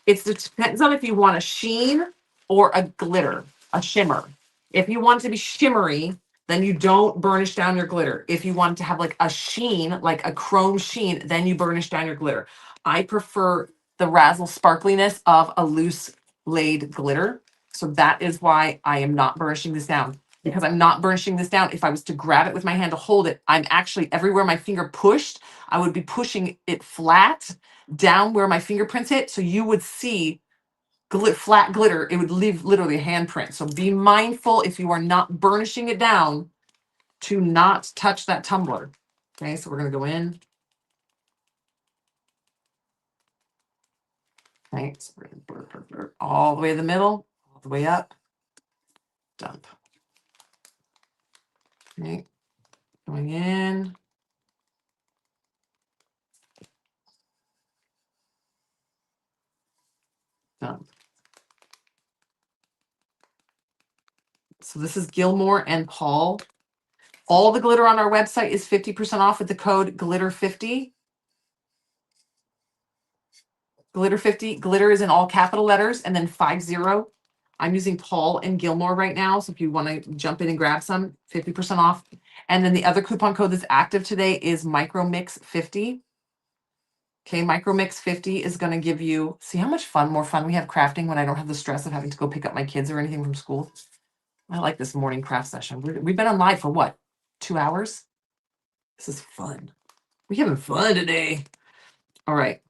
S1: It depends on if you want a sheen or a glitter, a shimmer. If you want it to be shimmery, then you don't burnish down your glitter. If you want it to have like a sheen, like a chrome sheen, then you burnish down your glitter. I prefer the razzle sparkliness of a loose laid glitter. So that is why I am not burnishing this down. Because I'm not burnishing this down. If I was to grab it with my hand to hold it, I'm actually everywhere my finger pushed, I would be pushing it flat down where my fingerprints hit. So you would see flat glitter. It would leave literally a handprint. So be mindful if you are not burnishing it down to not touch that tumbler. Okay, so we're going to go in. Okay, so we're going to blur all the way to the middle, all the way up, dump. Okay, going in. Dump. So this is Gilmore and Paul. All the glitter on our website is 50% off with the code GLITTER50. Glitter 50. Glitter is in all capital letters and then 50. I'm using Paul and Gilmore right now. So if you want to jump in and grab some, 50% off. And then the other coupon code that's active today is MicroMix50. Okay, MicroMix50 is going to give you, see how much more fun we have crafting when I don't have the stress of having to go pick up my kids or anything from school. I like this morning craft session. We've been on live for what? 2 hours? This is fun. We're having fun today. All right.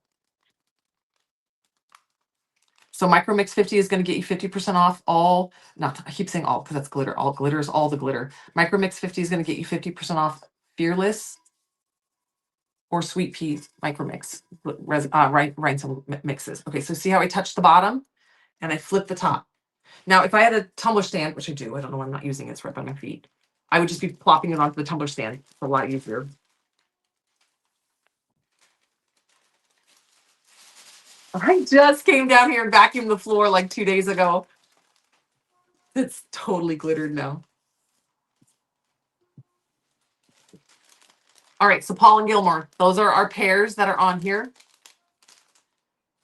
S1: So MicroMix50 is going to get you 50% off all, not, I keep saying all because that's glitter. All glitter is all the glitter. MicroMix50 is going to get you 50% off Fearless or Sweet Pea Micromix, rhinestone mixes. Okay, so see how I touch the bottom and I flip the top. Now, if I had a tumbler stand, which I do, I don't know why I'm not using it, it's right by my feet. I would just be plopping it onto the tumbler stand. It's a lot easier. I just came down here and vacuumed the floor like 2 days ago. It's totally glittered now. All right, so Paul and Gilmore, those are our pairs that are on here.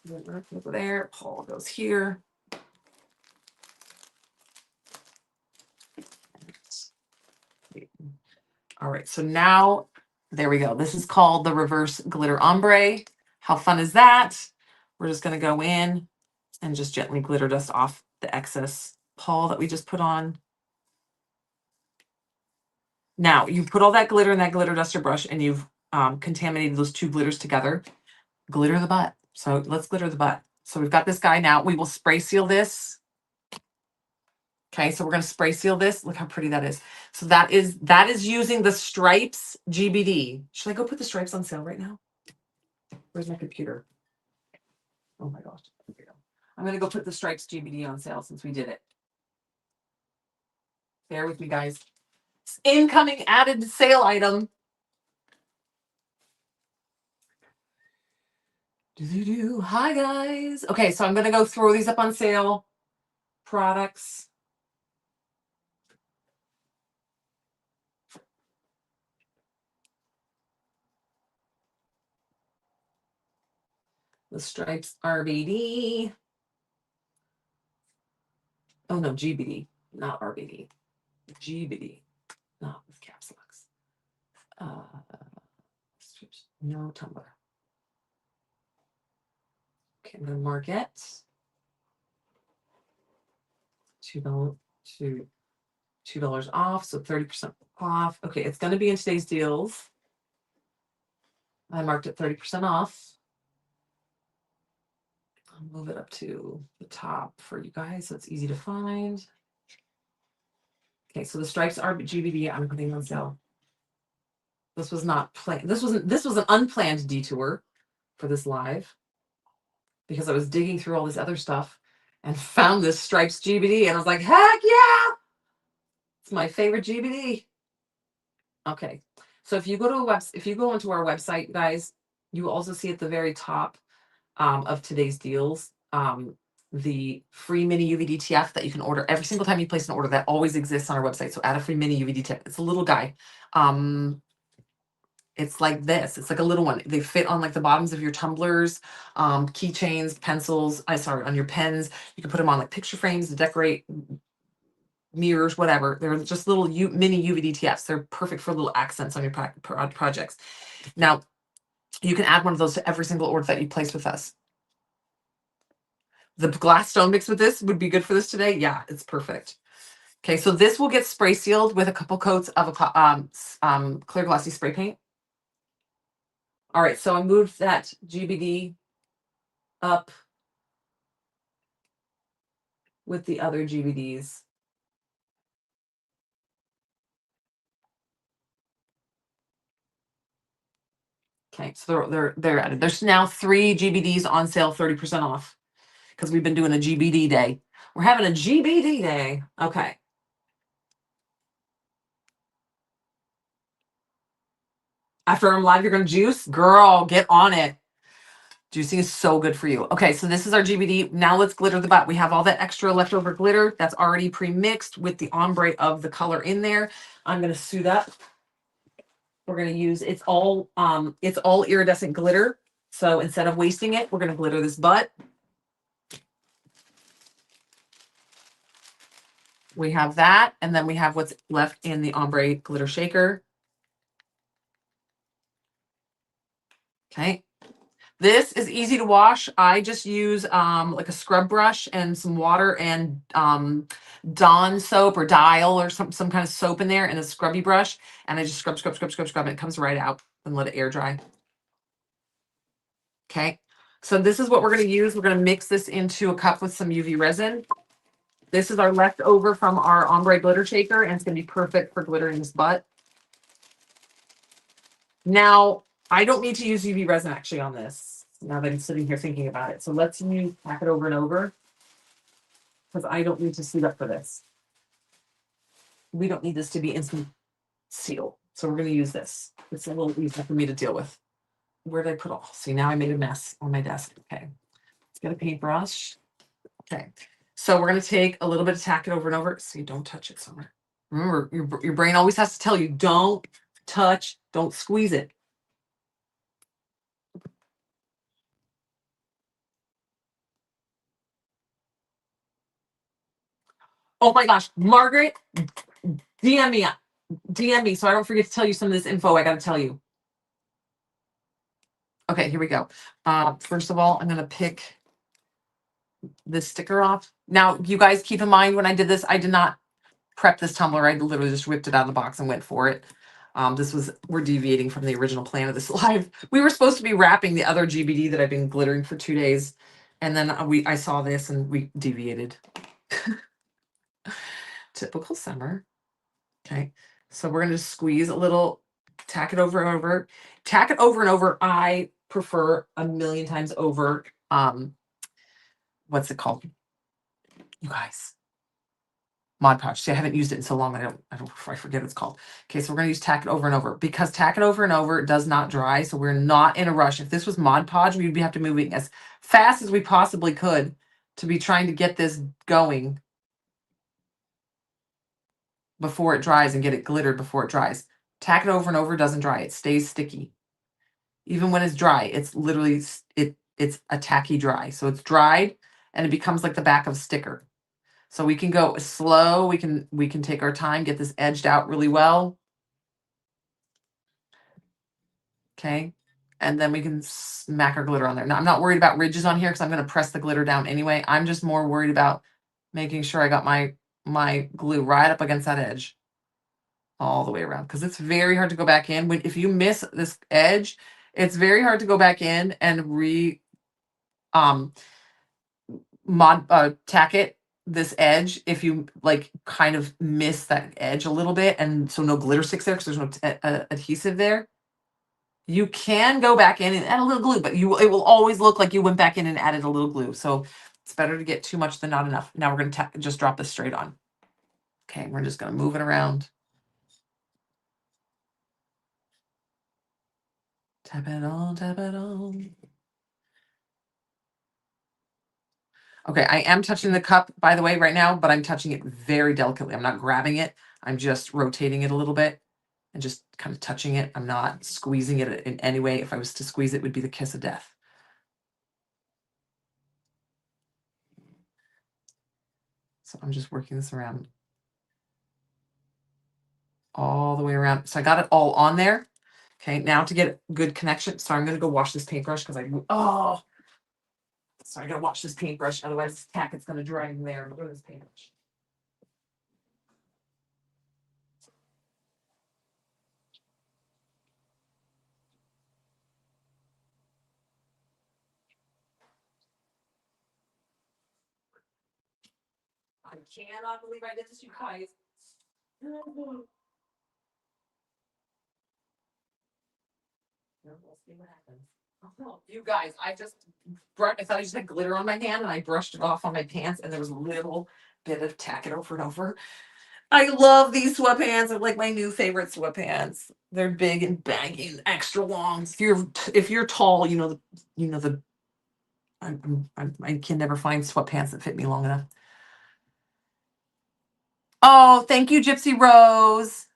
S1: Over there, Paul goes here. All right, so now, there we go. This is called the reverse glitter ombre. How fun is that? We're just gonna go in and just gently glitter dust off the excess Paul that we just put on. Now, you put all that glitter in that glitter duster brush and you've contaminated those two glitters together. Glitter the butt. So let's glitter the butt. So we've got this guy now. We will spray seal this. Okay, so we're going to spray seal this. Look how pretty that is. So that is using the Stripes GBD. Should I go put the Stripes on sale right now? Where's my computer? Oh my gosh. Here we go. I'm going to go put the Stripes GBD on sale since we did it. Bear with me, guys. Incoming added sale item. Hi, guys. Okay, so I'm going to go throw these up on sale. Products. The Stripes RBD. Oh no, GBD, not RBD. GBD, not with caps locks. No tumbler. Okay, I'm gonna mark it. $2 off, so 30% off. Okay, it's gonna be in today's deals. I marked it 30% off. I'll move it up to the top for you guys so it's easy to find. Okay, so the stripes are GBD. I'm putting on sale. This was not planned. This was an unplanned detour for this live because I was digging through all this other stuff and found this stripes GBD, and I was like, heck yeah! It's my favorite GBD. Okay, so if you go to if you go onto our website, guys, you will also see at the very top of today's deals the free mini UV DTF that you can order every single time you place an order. That always exists on our website. So add a free mini UV DTF. It's a little guy. It's like this. It's like a little one. They fit on like the bottoms of your tumblers, keychains, pencils. On your pens. You can put them on like picture frames to decorate, mirrors, whatever. They're just little mini UV DTFs. They're perfect for little accents on your projects. Now, you can add one of those to every single order that you place with us. The glass stone mix with this would be good for this today. Yeah, it's perfect. Okay, so this will get spray sealed with a couple coats of a clear glossy spray paint. All right, so I moved that GBD up with the other GBDs. Okay, so they're added. There's now 3 GBDs on sale, 30% off, because we've been doing a GBD day. We're having a GBD day. Okay. After I'm live, you're gonna juice? Girl, get on it. Juicing is so good for you. Okay, so this is our GBD. Now let's glitter the butt. We have all that extra leftover glitter that's already pre-mixed with the ombre of the color in there. I'm gonna suit up. We're gonna use it's all iridescent glitter. So instead of wasting it, we're gonna glitter this butt. We have that, and then we have what's left in the ombre glitter shaker. Okay. This is easy to wash. I just use like a scrub brush and some water and Dawn soap or Dial or some kind of soap in there and a scrubby brush. And I just scrub, and it comes right out and let it air dry. Okay. So this is what we're going to use. We're going to mix this into a cup with some UV resin. This is our leftover from our ombre glitter shaker, and it's going to be perfect for glittering this butt. Now, I don't need to use UV resin actually on this, now that I'm sitting here thinking about it. So let's pack it over and over, because I don't need to suit up for this. We don't need this to be instant seal. So we're going to use this. It's a little easier for me to deal with. Where did I put all? See, now I made a mess on my desk. Okay. Let's get a paintbrush. Okay. So we're going to take a little bit of tack it over and over. See, don't touch it somewhere. Remember, your brain always has to tell you, don't touch, don't squeeze it. Oh my gosh, Margaret, DM me so I don't forget to tell you some of this info I got to tell you. Okay, here we go. First of all, I'm going to pick this sticker off. Now, you guys keep in mind when I did this, I did not prep this tumbler. I literally just whipped it out of the box and went for it. We're deviating from the original plan of this live. We were supposed to be wrapping the other GBD that I've been glittering for 2 days. And then I saw this and we deviated. Typical summer. Okay. So we're going to squeeze a little, tack it over and over. Tack it over and over. I prefer a million times over. What's it called? You guys. Mod Podge. See, I haven't used it in so long. I forget what it's called. Okay, so we're going to use tack it over and over, because tack it over and over does not dry. So we're not in a rush. If this was Mod Podge, we'd have to move it as fast as we possibly could to be trying to get this going before it dries and get it glittered before it dries. Tack it over and over doesn't dry. It stays sticky. Even when it's dry, it's literally, it's a tacky dry. So it's dried and it becomes like the back of a sticker. So we can go slow. We can take our time, get this edged out really well. Okay. And then we can smack our glitter on there. Now, I'm not worried about ridges on here because I'm going to press the glitter down anyway. I'm just more worried about making sure I got my glue right up against that edge all the way around, because it's very hard to go back in. If you miss this edge, it's very hard to go back in and tack it this edge if you like kind of miss that edge a little bit, and so no glitter sticks there because there's no adhesive there. You can go back in and add a little glue, but it will always look like you went back in and added a little glue. So it's better to get too much than not enough. Now we're gonna just drop this straight on. Okay, we're just gonna move it around. Tap it on, tap it on. Okay, I am touching the cup, by the way, right now, but I'm touching it very delicately. I'm not grabbing it. I'm just rotating it a little bit and just kind of touching it. I'm not squeezing it in any way. If I was to squeeze it, it would be the kiss of death. So I'm just working this around all the way around. So I got it all on there. Okay, now to get good connection. So I'm going to go wash this paintbrush because so I got to wash this paintbrush. Otherwise, this tack is going to dry in there. Look at this paintbrush. I cannot believe I did this, you guys. We'll see what happens. Oh, you guys, I thought I just had glitter on my hand and I brushed it off on my pants and there was a little bit of tack it over and over. I love these sweatpants. They're like my new favorite sweatpants. They're big and baggy and extra long. If you're tall, I can never find sweatpants that fit me long enough. Oh, thank you, Gypsy Rose.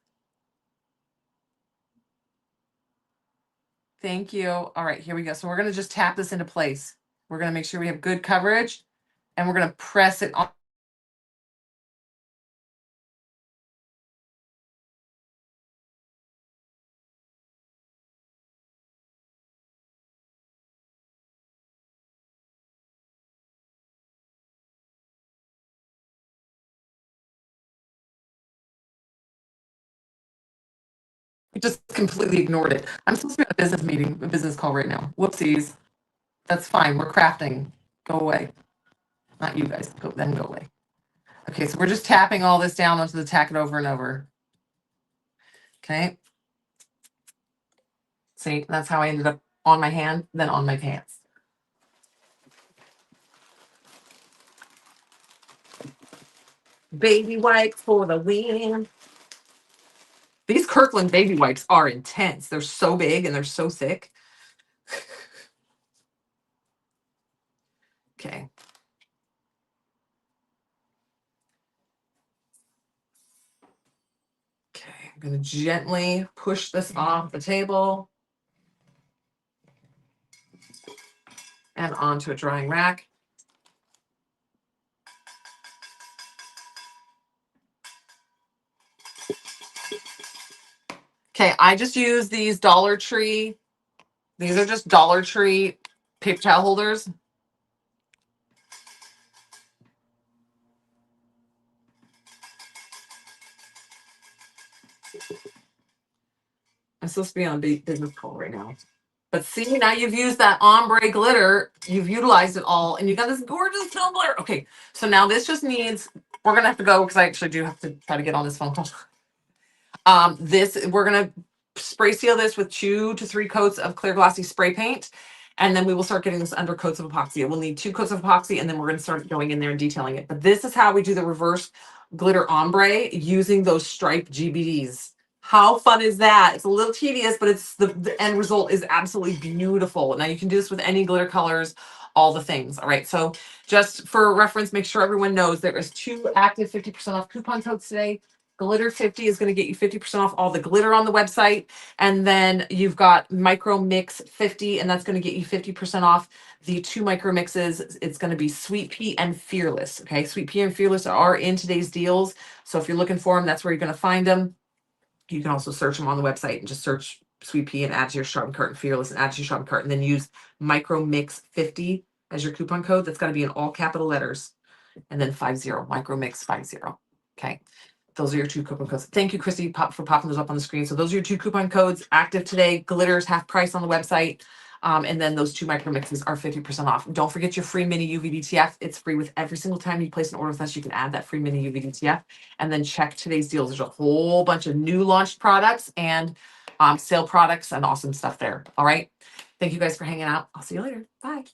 S1: Thank you. All right, here we go. So we're going to just tap this into place. We're going to make sure we have good coverage and we're going to press it on. We just completely ignored it. I'm supposed to be on a business meeting, a business call right now. Whoopsies. That's fine. We're crafting. Go away. Not you guys. Go away. Okay, so we're just tapping all this down onto the tack it over and over. Okay. See, that's how I ended up on my hand, then on my pants. Baby wipes for the win. These Kirkland baby wipes are intense. They're so big and they're so thick. Okay. Okay, I'm going to gently push this off the table and onto a drying rack. Okay, I just use these Dollar Tree. These are just Dollar Tree paper towel holders. I'm supposed to be on a business call right now. But see, now you've used that ombre glitter. You've utilized it all, and you got this gorgeous tumbler. Okay, so now this just needs. We're gonna have to go because I actually do have to try to get on this phone call. We're gonna spray seal this with 2 to 3 coats of clear glossy spray paint, and then we will start getting this under coats of epoxy. We'll need 2 coats of epoxy, and then we're gonna start going in there and detailing it. But this is how we do the reverse glitter ombre using those striped GBDs. How fun is that? It's a little tedious, but it's the end result is absolutely beautiful. Now you can do this with any glitter colors, all the things. All right. So just for reference, make sure everyone knows there is 2 active 50% off coupon codes today. Glitter 50 is going to get you 50% off all the glitter on the website. And then you've got Micro Mix 50, and that's going to get you 50% off the 2 micro mixes. It's going to be Sweet Pea and Fearless. Okay. Sweet Pea and Fearless are in today's deals. So if you're looking for them, that's where you're going to find them. You can also search them on the website and just search Sweet Pea and add to your shopping cart, and Fearless and add to your shopping cart, and then use Micro Mix 50 as your coupon code. That's got to be in all capital letters, and then 50 Micro Mix 50. Okay, those are your 2 coupon codes. Thank you, Christy, for popping those up on the screen. So those are your 2 coupon codes active today. Glitters half price on the website. And then those 2 micro mixes are 50% off. Don't forget your free mini UVDTF. It's free with every single time you place an order with us. You can add that free mini UVDTF, and then check today's deals. There's a whole bunch of new launched products and sale products and awesome stuff there. All right. Thank you guys for hanging out. I'll see you later. Bye.